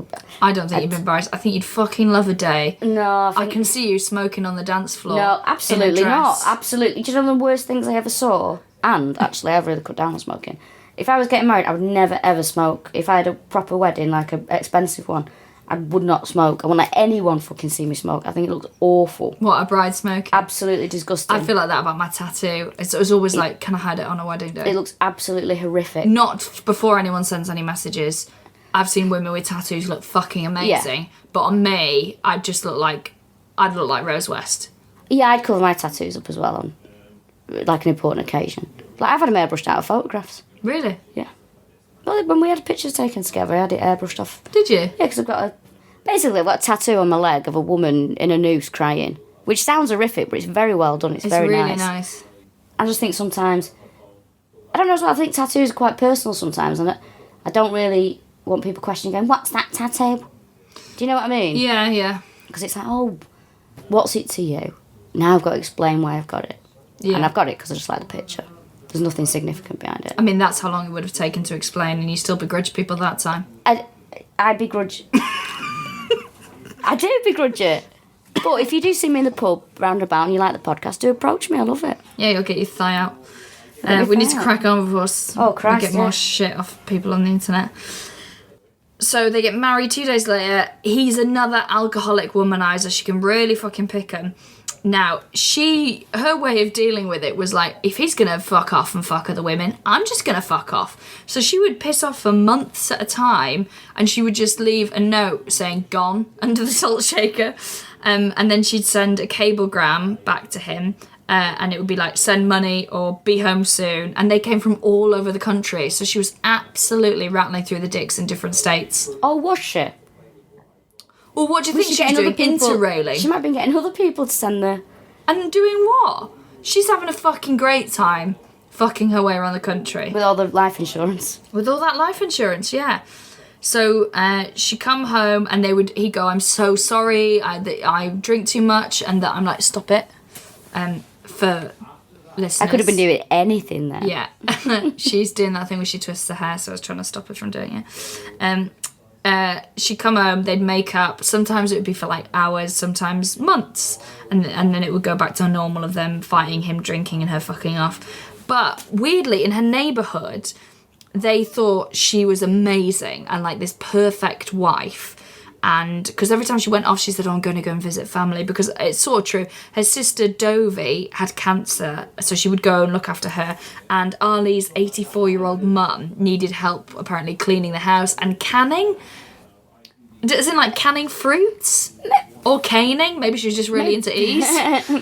I don't think you'd be embarrassed. I think you'd fucking love a day. No, I can see you smoking on the dance floor. No, in a absolutely not. dress. Absolutely. Do you know the worst things I ever saw? And actually, I've really cut down on smoking. If I was getting married, I would never ever smoke. If I had a proper wedding, like an expensive one, I would not smoke. I wouldn't let anyone fucking see me smoke. I think it looks awful. What, a bride smoke? Absolutely disgusting. I feel like that about my tattoo. It was always like, can I hide it on a wedding day? It looks absolutely horrific. Not before anyone sends any messages. I've seen women with tattoos look fucking amazing, but on me, I'd look like Rose West. Yeah, I'd cover my tattoos up as well on, like, an important occasion. Like, I've had them airbrushed out of photographs. Really? Yeah. Well, when we had pictures taken together, I had it airbrushed off. Did you? Yeah, because I've got a tattoo on my leg of a woman in a noose crying, which sounds horrific, but it's very well done. It's very really nice. nice. I just think sometimes, I don't know, I think tattoos are quite personal sometimes, and I don't really want people questioning, going, what's that tattoo? Do you know what I mean? Yeah, yeah. Because it's like, oh, what's it to you? Now I've got to explain why I've got it. Yeah. And I've got it because I just like the picture. There's nothing significant behind it. I mean, that's how long it would have taken to explain, and you still begrudge people that time. I begrudge... I do begrudge it. But if you do see me in the pub, roundabout, and you like the podcast, do approach me. I love it. Yeah, you'll get your thigh out. Get We your need to thigh crack on with us. Oh, Christ, We get yeah. more shit off people on the internet. So they get married 2 days later. He's another alcoholic womanizer. She can really fucking pick him. Now, her way of dealing with it was like, if he's gonna fuck off and fuck other women, I'm just gonna fuck off. So she would piss off for months at a time, and she would just leave a note saying "gone" under the salt shaker, and then she'd send a cablegram back to him, and it would be like, send money or be home soon. And they came from all over the country, so she was absolutely rattling through the dicks in different states. Oh, was she? Well, what do you think she was doing? Interrailing? She might have been getting other people to send the... And doing what? She's having a fucking great time fucking her way around the country. With all the life insurance. With all that life insurance, yeah. So she come home and he'd go, I'm so sorry, I drink too much, and that I'm like, stop it. For listeners. I could have been doing anything there. Yeah. She's doing that thing where she twists her hair, so I was trying to stop her from doing it. She'd come home, they'd make up. Sometimes it would be for like hours, sometimes months. And then it would go back to normal of them fighting, him drinking and her fucking off. But weirdly, in her neighbourhood, they thought she was amazing and like this perfect wife. And because every time she went off, she said, oh, I'm going to go and visit family. Because it's sort of true. Her sister Dovie had cancer, so she would go and look after her. And Arlie's 84-year-old mum needed help, apparently, cleaning the house and canning. As in, like, canning fruits? Or caning? Maybe she was just really into ease.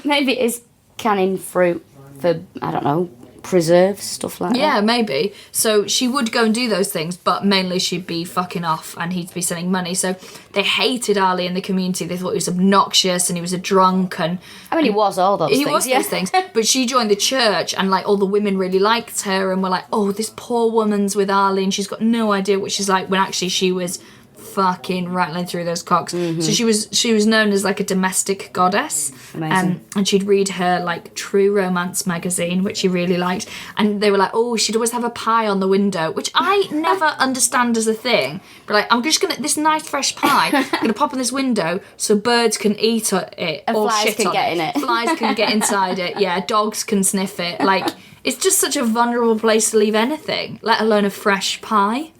Maybe it is canning fruit for, I don't know, preserves, stuff like that. Yeah, maybe. So she would go and do those things, but mainly she'd be fucking off and he'd be sending money. So they hated Ali in the community. They thought he was obnoxious and he was a drunk and... I mean, he was all those things. He was those things. But she joined the church and, like, all the women really liked her and were like, oh, this poor woman's with Ali and she's got no idea what she's like, when actually she was fucking rattling through those cocks. So she was known as like a domestic goddess. Amazing. And she'd read her like True Romance magazine, which she really liked, and they were like, oh, she'd always have a pie on the window, which I never understand as a thing, but like, I'm just gonna, this nice fresh pie, I'm gonna pop in this window so birds can eat it And or flies shit can on get it. in it. Flies can get inside it, yeah, dogs can sniff it, like, it's just such a vulnerable place to leave anything, let alone a fresh pie.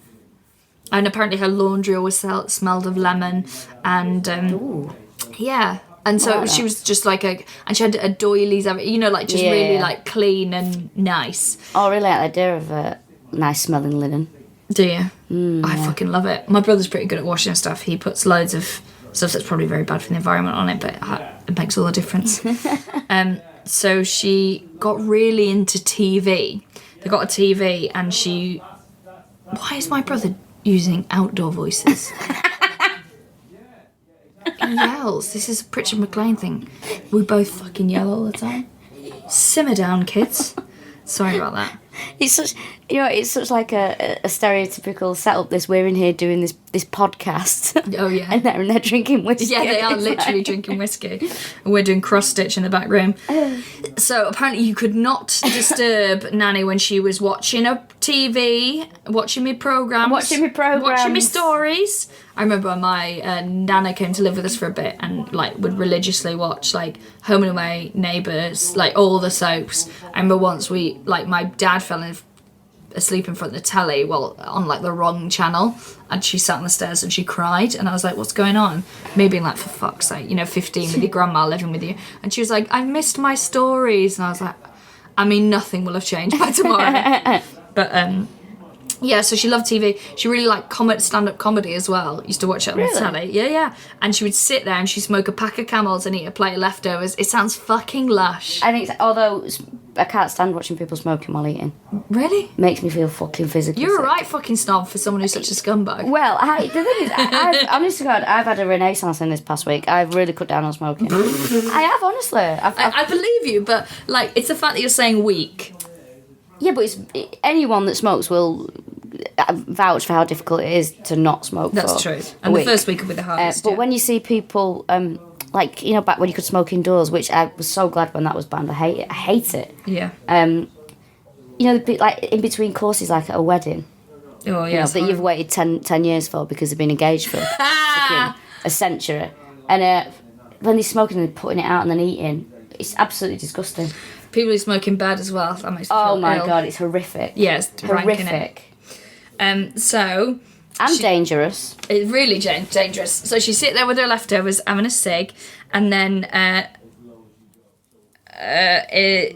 And apparently her laundry always smelled of lemon. And, yeah. And so she was just like and she had a doilies, you know, like just really like clean and nice. Oh, really like the idea of a nice smelling linen. Do you? I fucking love it. My brother's pretty good at washing stuff. He puts loads of stuff that's probably very bad for the environment on it, but it makes all the difference. So she got really into TV. They got a TV and she... Why is my brother using outdoor voices? He yells. This is a Pritchard-McLean thing. We both fucking yell all the time. Simmer down, kids. Sorry about that. It's such, you know, it's such like a stereotypical setup. This we're in here doing this podcast. Oh yeah, and they're drinking whiskey. Yeah, they are literally drinking whiskey, and we're doing cross stitch in the back room. So apparently, you could not disturb Nanny when she was watching a TV, watching me programs, watching me stories. I remember when my nana came to live with us for a bit and like would religiously watch like Home and Away, Neighbours, like all the soaps. I remember once my dad fell asleep in front of the telly on like the wrong channel, and she sat on the stairs and she cried, and I was like, what's going on? Me being like, for fuck's sake, 15 with your grandma living with you, and she was like, I missed my stories, and I was like, I mean, nothing will have changed by tomorrow. But yeah, so she loved TV. She really liked stand-up comedy as well. Used to watch it on the telly. Yeah. And she would sit there and she'd smoke a pack of Camels and eat a plate of leftovers. It sounds fucking lush. I think, although I can't stand watching people smoking while eating. Really? Makes me feel fucking physically You're sick. a right fucking snob for someone who's such a scumbag. Well, the thing is, I've, honest to God, I've had a renaissance in this past week. I've really cut down on smoking. I have, honestly. I believe you, but like, it's the fact that you're saying weak. Yeah, but anyone that smokes will vouch for how difficult it is to not smoke. That's true. And the first week will be the hardest. But when you see people, back when you could smoke indoors, which I was so glad when that was banned. I hate it. I hate it. Yeah. Like in between courses, like at a wedding. Oh yeah. That you've waited 10 years for because they've been engaged for fucking a century, and when they're smoking and they're putting it out and then eating, it's absolutely disgusting. People who smoke in bed as well. That makes me feel Oh my ill. God, it's horrific. Yeah, it's horrific. So... And dangerous. It's really dangerous. So she'd sit there with her leftovers, having a cig, and then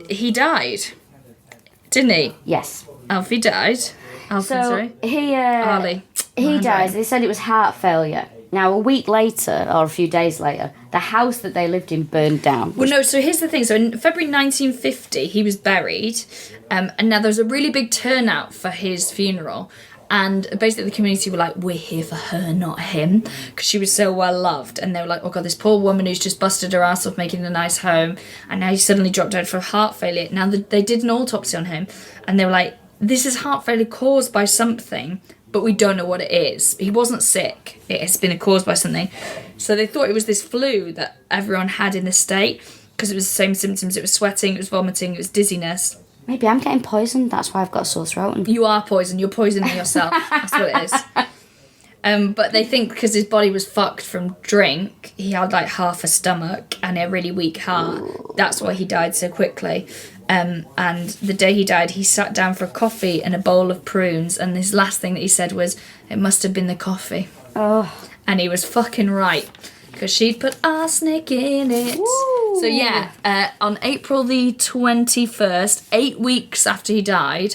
he died. Didn't he? Yes. Alfie died. Ali. He Oh, dies. They said it was heart failure. Now, a week later, or a few days later, the house that they lived in burned down. Well, no, so here's the thing. So in February 1950, he was buried, and now there was a really big turnout for his funeral, and basically the community were like, we're here for her, not him, because she was so well loved, and they were like, oh God, this poor woman who's just busted her ass off making a nice home, and now he suddenly dropped dead for heart failure. Now, they did an autopsy on him, and they were like, this is heart failure caused by something, but we don't know what it is. He wasn't sick. It has been caused by something. So they thought it was this flu that everyone had in the state, because it was the same symptoms. It was sweating, it was vomiting, it was dizziness. Maybe I'm getting poisoned. That's why I've got a sore throat. You are poisoned. You're poisoning yourself. That's what it is. But they think because his body was fucked from drink, he had like half a stomach and a really weak heart. That's why he died so quickly. And the day he died, he sat down for a coffee and a bowl of prunes, and his last thing that he said was, it must have been the coffee. Oh. And he was fucking right, because she'd put arsenic in it. Woo. So yeah, on April the 21st, 8 weeks after he died,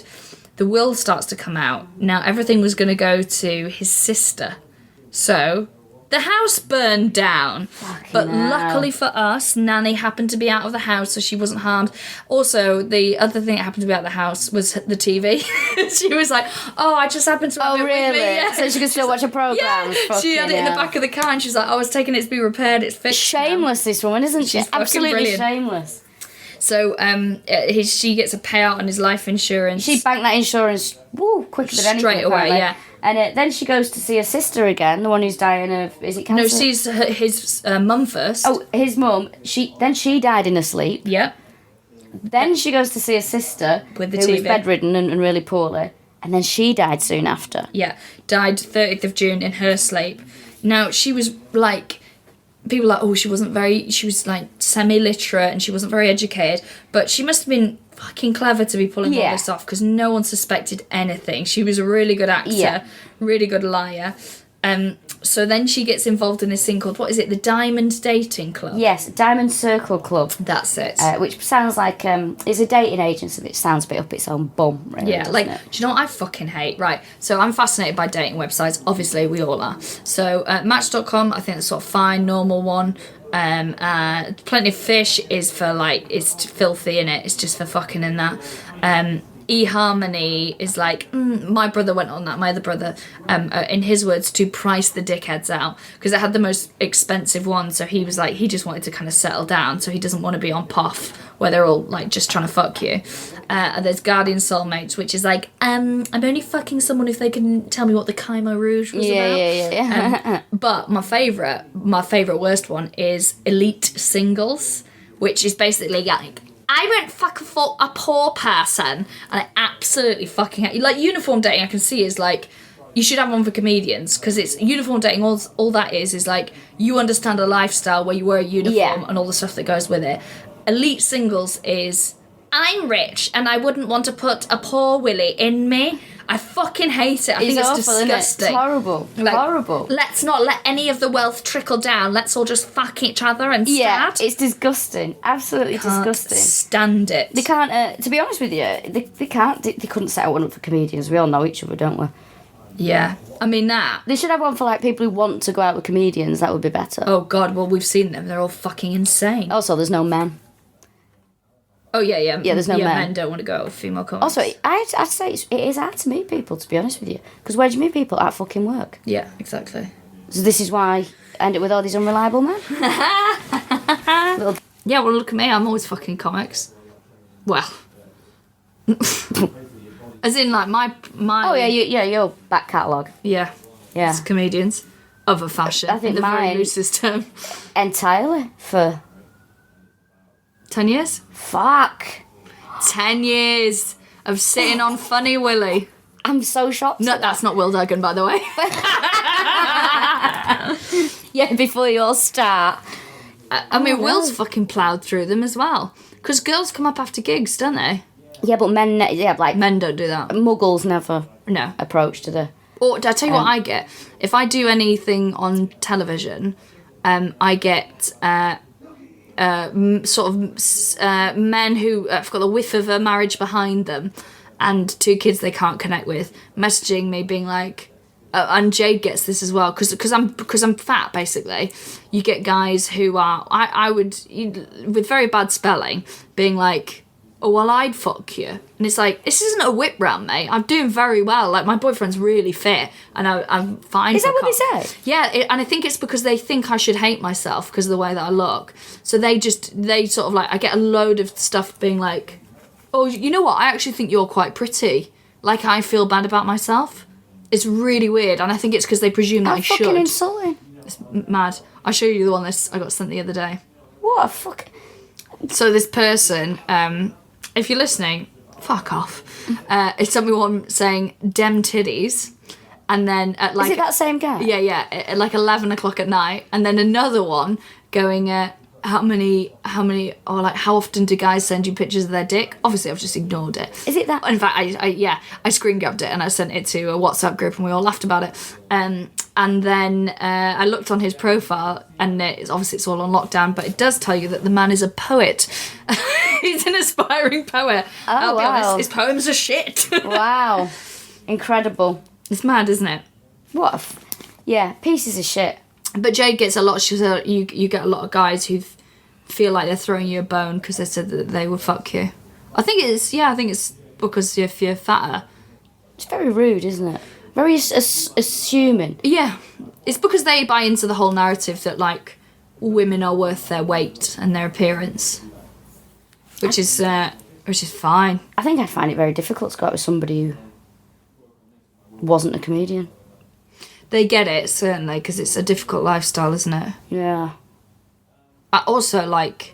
the will starts to come out. Now, everything was going to go to his sister. So The house burned down, but hell. luckily for us, Nanny happened to be out of the house, so she wasn't harmed. Also, the other thing that happened to be out of the house was the TV. She was like, "Oh, I just happened to have it with me." Yeah. So she could still watch a programme? Yeah, she had it in the back of the car, and she's like, "I was taking it to be repaired. It's fixed." Shameless, this woman, isn't she? She's fucking Absolutely brilliant. shameless. So she gets a payout on his life insurance. She banked that insurance quicker than anything. Straight away, apparently. yeah. And then she goes to see her sister again, the one who's dying of, is it cancer? No, she's his mum first. Oh, his mum. She died in her sleep. Yeah. Then she goes to see her sister, With the who was TV. bedridden and really poorly. And then she died soon after. Yeah. Died 30th of June in her sleep. Now, she was like... People were like, she was like semi-literate and she wasn't very educated. But she must have been fucking clever to be pulling all this off because no one suspected anything. She was a really good actor, really good liar. So then she gets involved in this thing called, what is it, the Diamond Dating Club? Yes, Diamond Circle Club. That's it. Which sounds like, it's a dating agency that sounds a bit up its own bum, really, Yeah, doesn't like, it? do you know what I fucking hate? Right, so I'm fascinated by dating websites. Obviously, we all are. So, Match.com, I think that's sort of fine, normal one. Plenty of Fish is for, like, it's filthy, innit? It's just for fucking and that. eHarmony is like, my brother went on that, my other brother, in his words, to price the dickheads out, because it had the most expensive one, so he was like, he just wanted to kind of settle down, so he doesn't want to be on POF, where they're all, like, just trying to fuck you. And there's Guardian Soulmates, which is like, I'm only fucking someone if they can tell me what the Khmer Rouge was about. Yeah. But my favourite worst one is Elite Singles, which is basically like, I won't fucking for a poor person, and I absolutely fucking hate. Like, uniform dating, I can see is like, you should have one for comedians, because it's uniform dating. All that is like, you understand a lifestyle where you wear a uniform and all the stuff that goes with it. Elite Singles is, I'm rich and I wouldn't want to put a poor willy in me. I fucking hate it. I think it's awful, disgusting. isn't it? It's horrible. Like, horrible. Let's not let any of the wealth trickle down. Let's all just fuck each other and Yeah, start. it's disgusting. Absolutely disgusting. Stand it. They can't, to be honest with you, they can't, they couldn't set out one up for comedians. We all know each other, don't we? Yeah. I mean, that. They should have one for, like, people who want to go out with comedians. That would be better. Oh, God. Well, we've seen them. They're all fucking insane. Also, there's no men. Oh, yeah. Yeah, there's no men. Men don't want to go out with female comics. Also, I'd say it is hard to meet people, to be honest with you. Because where do you meet people? At fucking work. Yeah, exactly. So this is why I end up with all these unreliable men. Yeah, well, look at me. I'm always fucking comics. Well. As in, like, my... Oh, yeah, your back catalogue. Yeah. Yeah. It's comedians of a fashion. I think in the very mine- loosest term. Entirely for... 10 years? Fuck. 10 years of sitting on Funny Willy. I'm so shocked. No, that's not Will Duggan, by the way. Yeah, before you all start. I mean, Will's fucking ploughed through them as well. Because girls come up after gigs, don't they? Yeah, but men, like, Men don't do that. muggles never No. approach to the... Or, I tell you what I get. If I do anything on television, I get sort of men who have got the whiff of a marriage behind them and two kids they can't connect with, messaging me being like... and Jade gets this as well, because I'm fat, basically. You get guys who are... I would... with very bad spelling, being like... Oh, well, I'd fuck you. And it's like, this isn't a whip round, mate. I'm doing very well. Like, my boyfriend's really fit, and I'm fine. Is that what they say? Yeah, and I think it's because they think I should hate myself because of the way that I look. So they sort of like, I get a load of stuff being like, oh, you know what? I actually think you're quite pretty. Like, I feel bad about myself. It's really weird, and I think it's because they presume that I should. fucking insulting. It's mad. I'll show you the one I got sent the other day. What a fuck... So this person, if you're listening, fuck off. It sent me one saying "dem titties," and then at like Is it that same guy? yeah, at like 11 o'clock at night, and then another one going how many or like how often do guys send you pictures of their dick? Obviously, I've just ignored it. Is it that? In fact, I screen grabbed it and I sent it to a WhatsApp group and we all laughed about it. And then I looked on his profile and it's all on lockdown, but it does tell you that the man is a poet. He's an aspiring poet. I'll be honest, his poems are shit. Wow. Incredible. It's mad, isn't it? What a... yeah, pieces of shit. But Jade gets a lot. She said you get a lot of guys who feel like they're throwing you a bone because they said that they would fuck you. I think it's because if you're fatter. It's very rude, isn't it? Very assuming. Yeah, it's because they buy into the whole narrative that like women are worth their weight and their appearance, which is fine. I think I'd find it very difficult to go out with somebody who wasn't a comedian. They get it, certainly, because it's a difficult lifestyle, isn't it? Yeah. I also, like,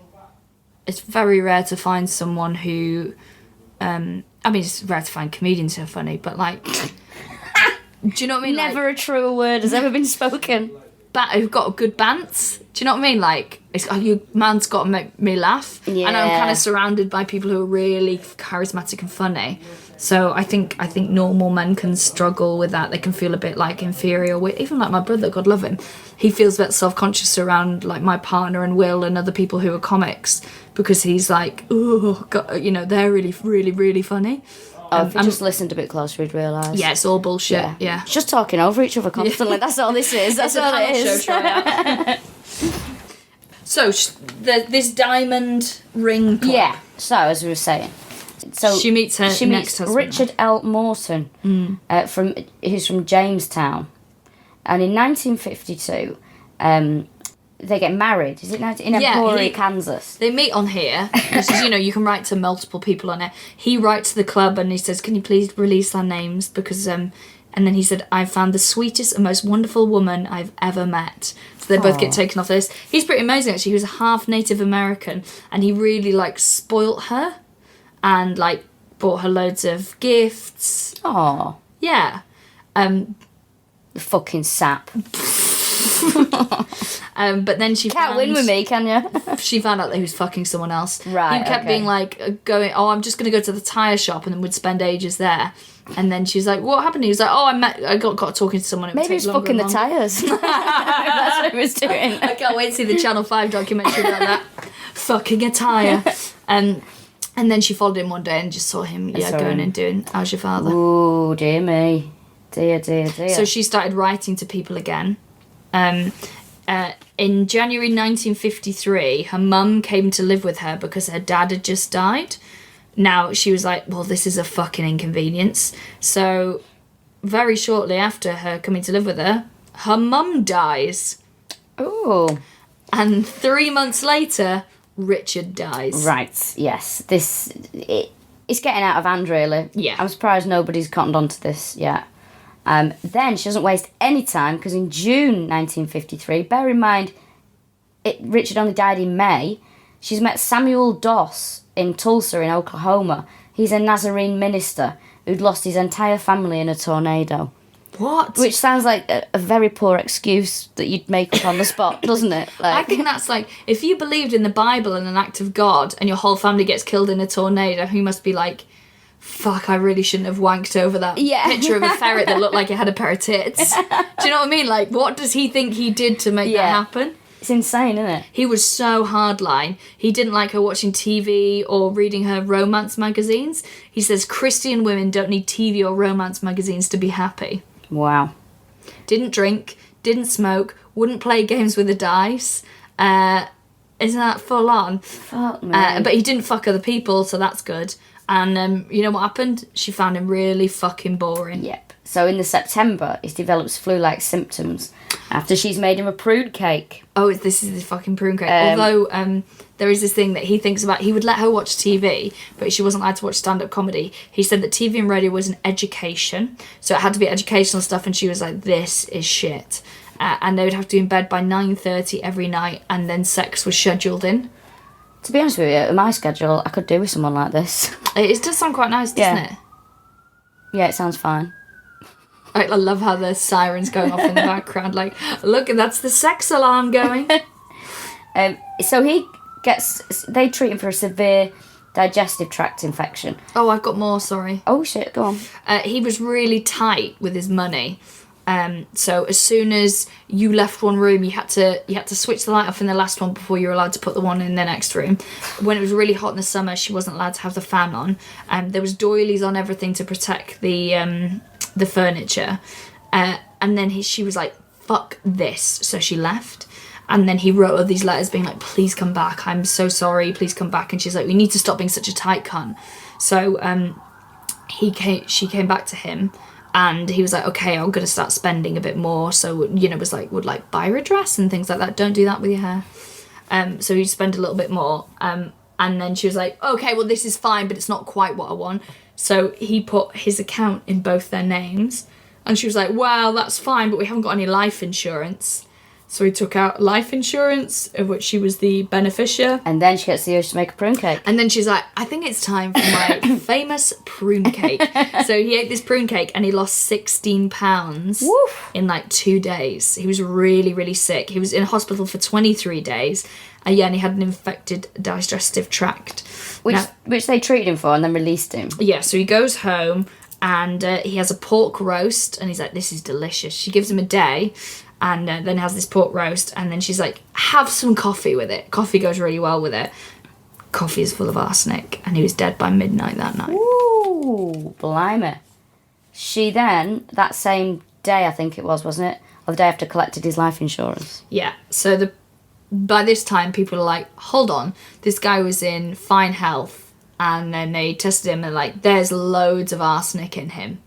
it's very rare to find someone who, I mean, it's rare to find comedians who are funny, but, like, do you know what I mean? Never like, a truer word has ever been spoken. Who've got good bants. Do you know what I mean? Like, it's your man's got to make me laugh. Yeah. And I'm kind of surrounded by people who are really charismatic and funny. So I think normal men can struggle with that. They can feel a bit like inferior. Even like my brother, God love him, he feels a bit self-conscious around like my partner and Will and other people who are comics because he's like, oh, God, you know, they're really, really, really funny. Oh, if you just listened a bit closer, you'd realise. Yeah, it's all bullshit. Yeah. It's just talking over each other constantly. Yeah. That's all this is. That's all it is. So, this diamond ring plot. Yeah. So, as we were saying. So she meets her next husband. Richard L. Morton, who's from Jamestown. And in 1952, they get married. Is it in Emporia, Kansas? They meet on here, which is, you can write to multiple people on it. He writes to the club and he says, can you please release our names? Because, and then he said, I found the sweetest and most wonderful woman I've ever met. So they both get taken off this. He's pretty amazing, actually. He was a half Native American and he really, like, spoilt her and, like, bought her loads of gifts. Oh. Yeah. The fucking sap. But then she can't win with me, can you? She found out that he was fucking someone else. Right. He kept being like, I'm just going to go to the tyre shop, and then would spend ages there. And then she's like, what happened? He was like, I got talking to someone. Maybe he was fucking the tyres. That's what he was doing. I can't wait to see the Channel 5 documentary about that. Fucking a tyre. And then she followed him one day and just saw him going and doing How's Your Father? Oh, dear me. Dear. So she started writing to people again. In January 1953, her mum came to live with her because her dad had just died. Now, she was like, well, this is a fucking inconvenience. So, very shortly after her coming to live with her, her mum dies. Oh. And 3 months later, Richard dies. Right, yes. It's getting out of hand, really. Yeah. I'm surprised nobody's cottoned onto this yet. Then she doesn't waste any time because in June 1953, bear in mind, Richard only died in May, she's met Samuel Doss in Tulsa in Oklahoma. He's a Nazarene minister who'd lost his entire family in a tornado. What? Which sounds like a very poor excuse that you'd make up on the spot, doesn't it? Like, I think that's like, if you believed in the Bible and an act of God and your whole family gets killed in a tornado, you must be like, fuck, I really shouldn't have wanked over that picture of a ferret that looked like it had a pair of tits. Do you know what I mean? Like, what does he think he did to make that happen? It's insane, isn't it? He was so hardline. He didn't like her watching TV or reading her romance magazines. He says Christian women don't need TV or romance magazines to be happy. Wow. Didn't drink, didn't smoke, wouldn't play games with the dice. Isn't that full on? Fuck me. But he didn't fuck other people, so that's good. And you know what happened? She found him really fucking boring. Yep. So in the September, he develops flu-like symptoms after she's made him a prune cake. Oh, this is the fucking prune cake. Although there is this thing that he thinks about. He would let her watch TV, but she wasn't allowed to watch stand-up comedy. He said that TV and radio was an education, so it had to be educational stuff, and she was like, this is shit. And they would have to be in bed by 9:30 every night, and then sex was scheduled in. To be honest with you, my schedule, I could do with someone like this. It does sound quite nice, doesn't it? Yeah, it sounds fine. I love how the siren's going off in the background. Like, look, that's the sex alarm going. So they treat him for a severe digestive tract infection. Oh, I've got more, sorry. Oh, shit, go on. He was really tight with his money. So as soon as you left one room, you had to switch the light off in the last one before you were allowed to put the one in the next room. When it was really hot in the summer, she wasn't allowed to have the fan on. There was doilies on everything to protect the furniture. And then she was like fuck this. So she left. And then he wrote her these letters being like, please come back. I'm so sorry. Please come back. And she's like, we need to stop being such a tight cunt. So she came back to him. And he was like, okay, I'm going to start spending a bit more. So, you know, was like, would like buy her a dress and things like that. Don't do that with your hair. So he'd spend a little bit more. And then she was like, okay, well, this is fine, but it's not quite what I want. So he put his account in both their names. And she was like, well, that's fine, but we haven't got any life insurance. So he took out life insurance, of which she was the beneficiary. And then she gets the urge to make a prune cake. And then she's like, I think it's time for my famous prune cake. So he ate this prune cake and he lost 16 pounds in like 2 days. He was really, really sick. He was in hospital for 23 days. And yeah, and he had an infected digestive tract. Which they treated him for and then released him. Yeah, so he goes home and he has a pork roast. And he's like, this is delicious. She gives him a day. And then has this pork roast, and then she's like, have some coffee with it. Coffee goes really well with it. Coffee is full of arsenic, and he was dead by midnight that night. Ooh, blimey. She then, that same day, I think it was, wasn't it? Or the day after collected his life insurance. Yeah, so by this time, people are like, hold on, this guy was in fine health, and then they tested him, and like, there's loads of arsenic in him.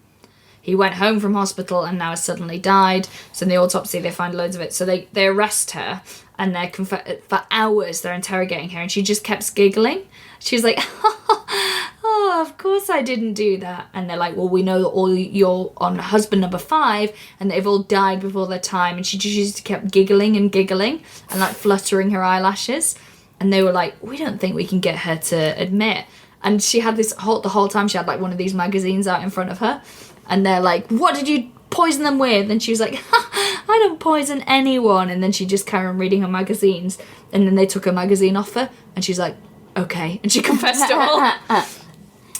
He went home from hospital and now has suddenly died. So in the autopsy, they find loads of it. So they arrest her and for hours they're interrogating her. And she just kept giggling. She was like, oh, of course I didn't do that. And they're like, well, we know that you're on husband number 5 and they've all died before their time. And she just kept giggling and like fluttering her eyelashes. And they were like, we don't think we can get her to admit. And she had the whole time she had like one of these magazines out in front of her. And they're like, what did you poison them with? And she was like, I don't poison anyone. And then she just carried on reading her magazines. And then they took her magazine off her. And she's like, okay. And she confessed it all.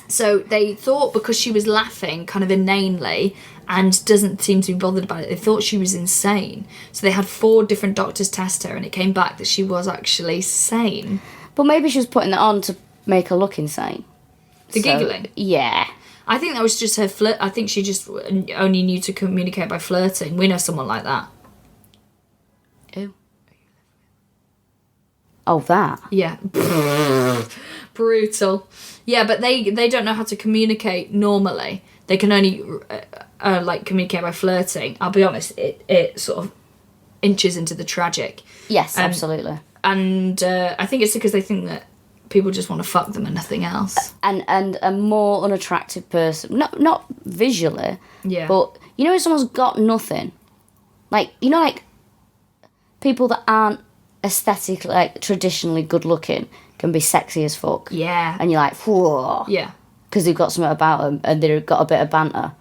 So they thought because she was laughing kind of inanely and doesn't seem to be bothered about it, they thought she was insane. So they had 4 different doctors test her. And it came back that she was actually sane. But maybe she was putting that on to make her look insane. The giggling? Yeah. I think that was just her flirt. I think she just only knew to communicate by flirting. We know someone like that. Who? Oh, that? Yeah. Brutal. Yeah, but they don't know how to communicate normally. They can only like communicate by flirting. I'll be honest, it sort of inches into the tragic. Yes, absolutely. And I think it's because they think that people just want to fuck them and nothing else. And a more unattractive person, not visually, yeah. But you know when someone's got nothing, like you know, like people that aren't aesthetically, like traditionally good looking, can be sexy as fuck. Yeah. And you're like, whoa. Yeah. Because they've got something about them and they've got a bit of banter.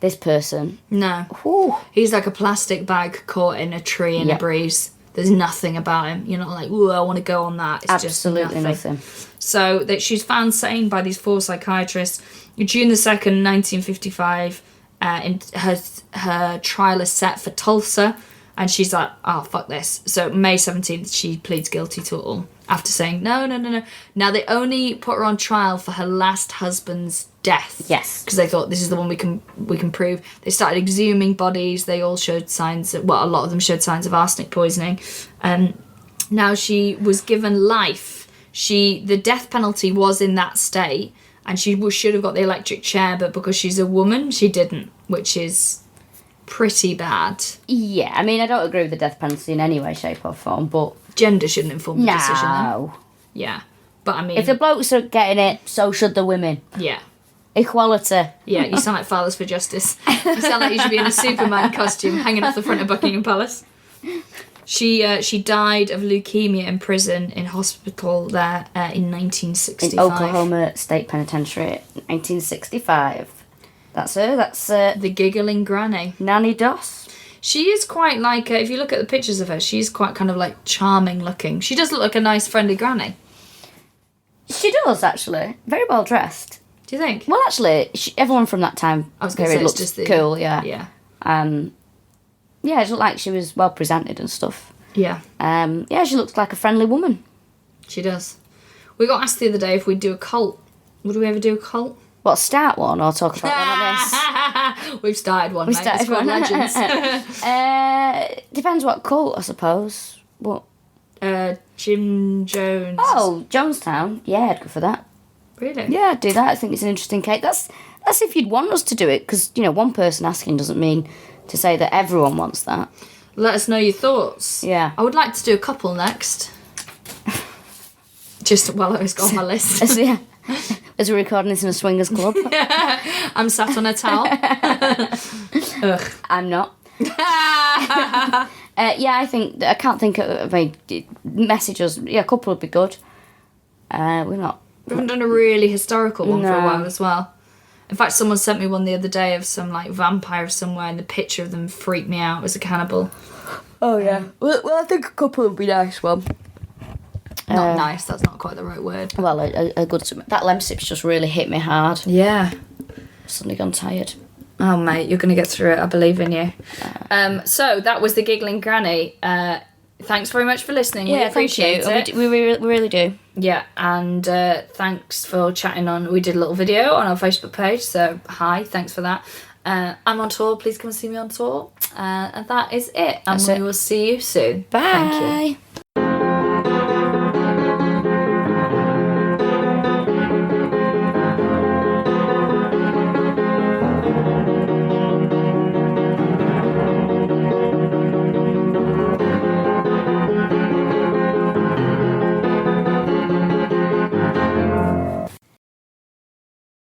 This person, no, whew. He's like a plastic bag caught in a tree in a breeze. There's nothing about him. You're not like, ooh, I want to go on that. It's absolutely just nothing. So that she's found sane by these 4 psychiatrists. June the 2nd, 1955, her trial is set for Tulsa, and she's like, oh, fuck this. So May 17th, she pleads guilty to it all after saying, no. Now, they only put her on trial for her last husband's death. Yes. Because they thought, this is the one we can prove. They started exhuming bodies. They all showed signs, a lot of them showed signs of arsenic poisoning. Now, she was given life. The death penalty was in that state, and she should have got the electric chair, but because she's a woman, she didn't, which is pretty bad. Yeah, I mean, I don't agree with the death penalty in any way, shape or form, but gender shouldn't inform the decision. No. Yeah, but I mean, if the blokes are getting it, so should the women. Yeah. Equality. Yeah, you sound like Fathers for Justice. You sound like you should be in a Superman costume hanging off the front of Buckingham Palace. She died of leukemia in prison in hospital there in 1965. In Oklahoma State Penitentiary, 1965. That's her. That's the Giggling Granny. Nannie Doss. She is quite like, if you look at the pictures of her, she's quite kind of like charming looking. She does look like a nice, friendly granny. She does, actually. Very well dressed. Do you think? Well, actually, everyone from that time period looks just cool, yeah. Yeah. Yeah, it looked like she was well presented and stuff. Yeah. Yeah, she looks like a friendly woman. She does. We got asked the other day if we'd do a cult. Would we ever do a cult? What, start one or talk about one of this? We've started one, mate. started It's called one. Legends. Depends what cult, I suppose. What? Jim Jones. Oh, Jonestown. Yeah, I'd go for that. Really? Yeah, I'd do that. I think it's an interesting cake. That's if you'd want us to do it, because, you know, one person asking doesn't mean to say that everyone wants that. Let us know your thoughts. Yeah. I would like to do a couple next. Just while I was on my list. As we're recording this in a swingers club. I'm sat on a towel. Ugh. I'm not. I can't think of a message us. Yeah, a couple would be good. We're not. We haven't done a really historical one for a No. while as well. In fact, someone sent me one the other day of some like vampire somewhere, and the picture of them freaked me out as a cannibal. Oh yeah. Well, I think a couple would be nice. Well, Not nice. That's not quite the right word. well, a good. That lemsip's just really hit me hard. Yeah. Suddenly gone tired. Oh mate, you're gonna get through it. I believe in you. So that was the Giggling Granny. Thanks very much for listening. Yeah, we appreciate thank you. it. We really do. Yeah, and thanks for chatting on. We did a little video on our Facebook page, so hi, thanks for that. I'm on tour. Please come and see me on tour. And that is it. And That's we it. will see you soon. Bye. Thank you.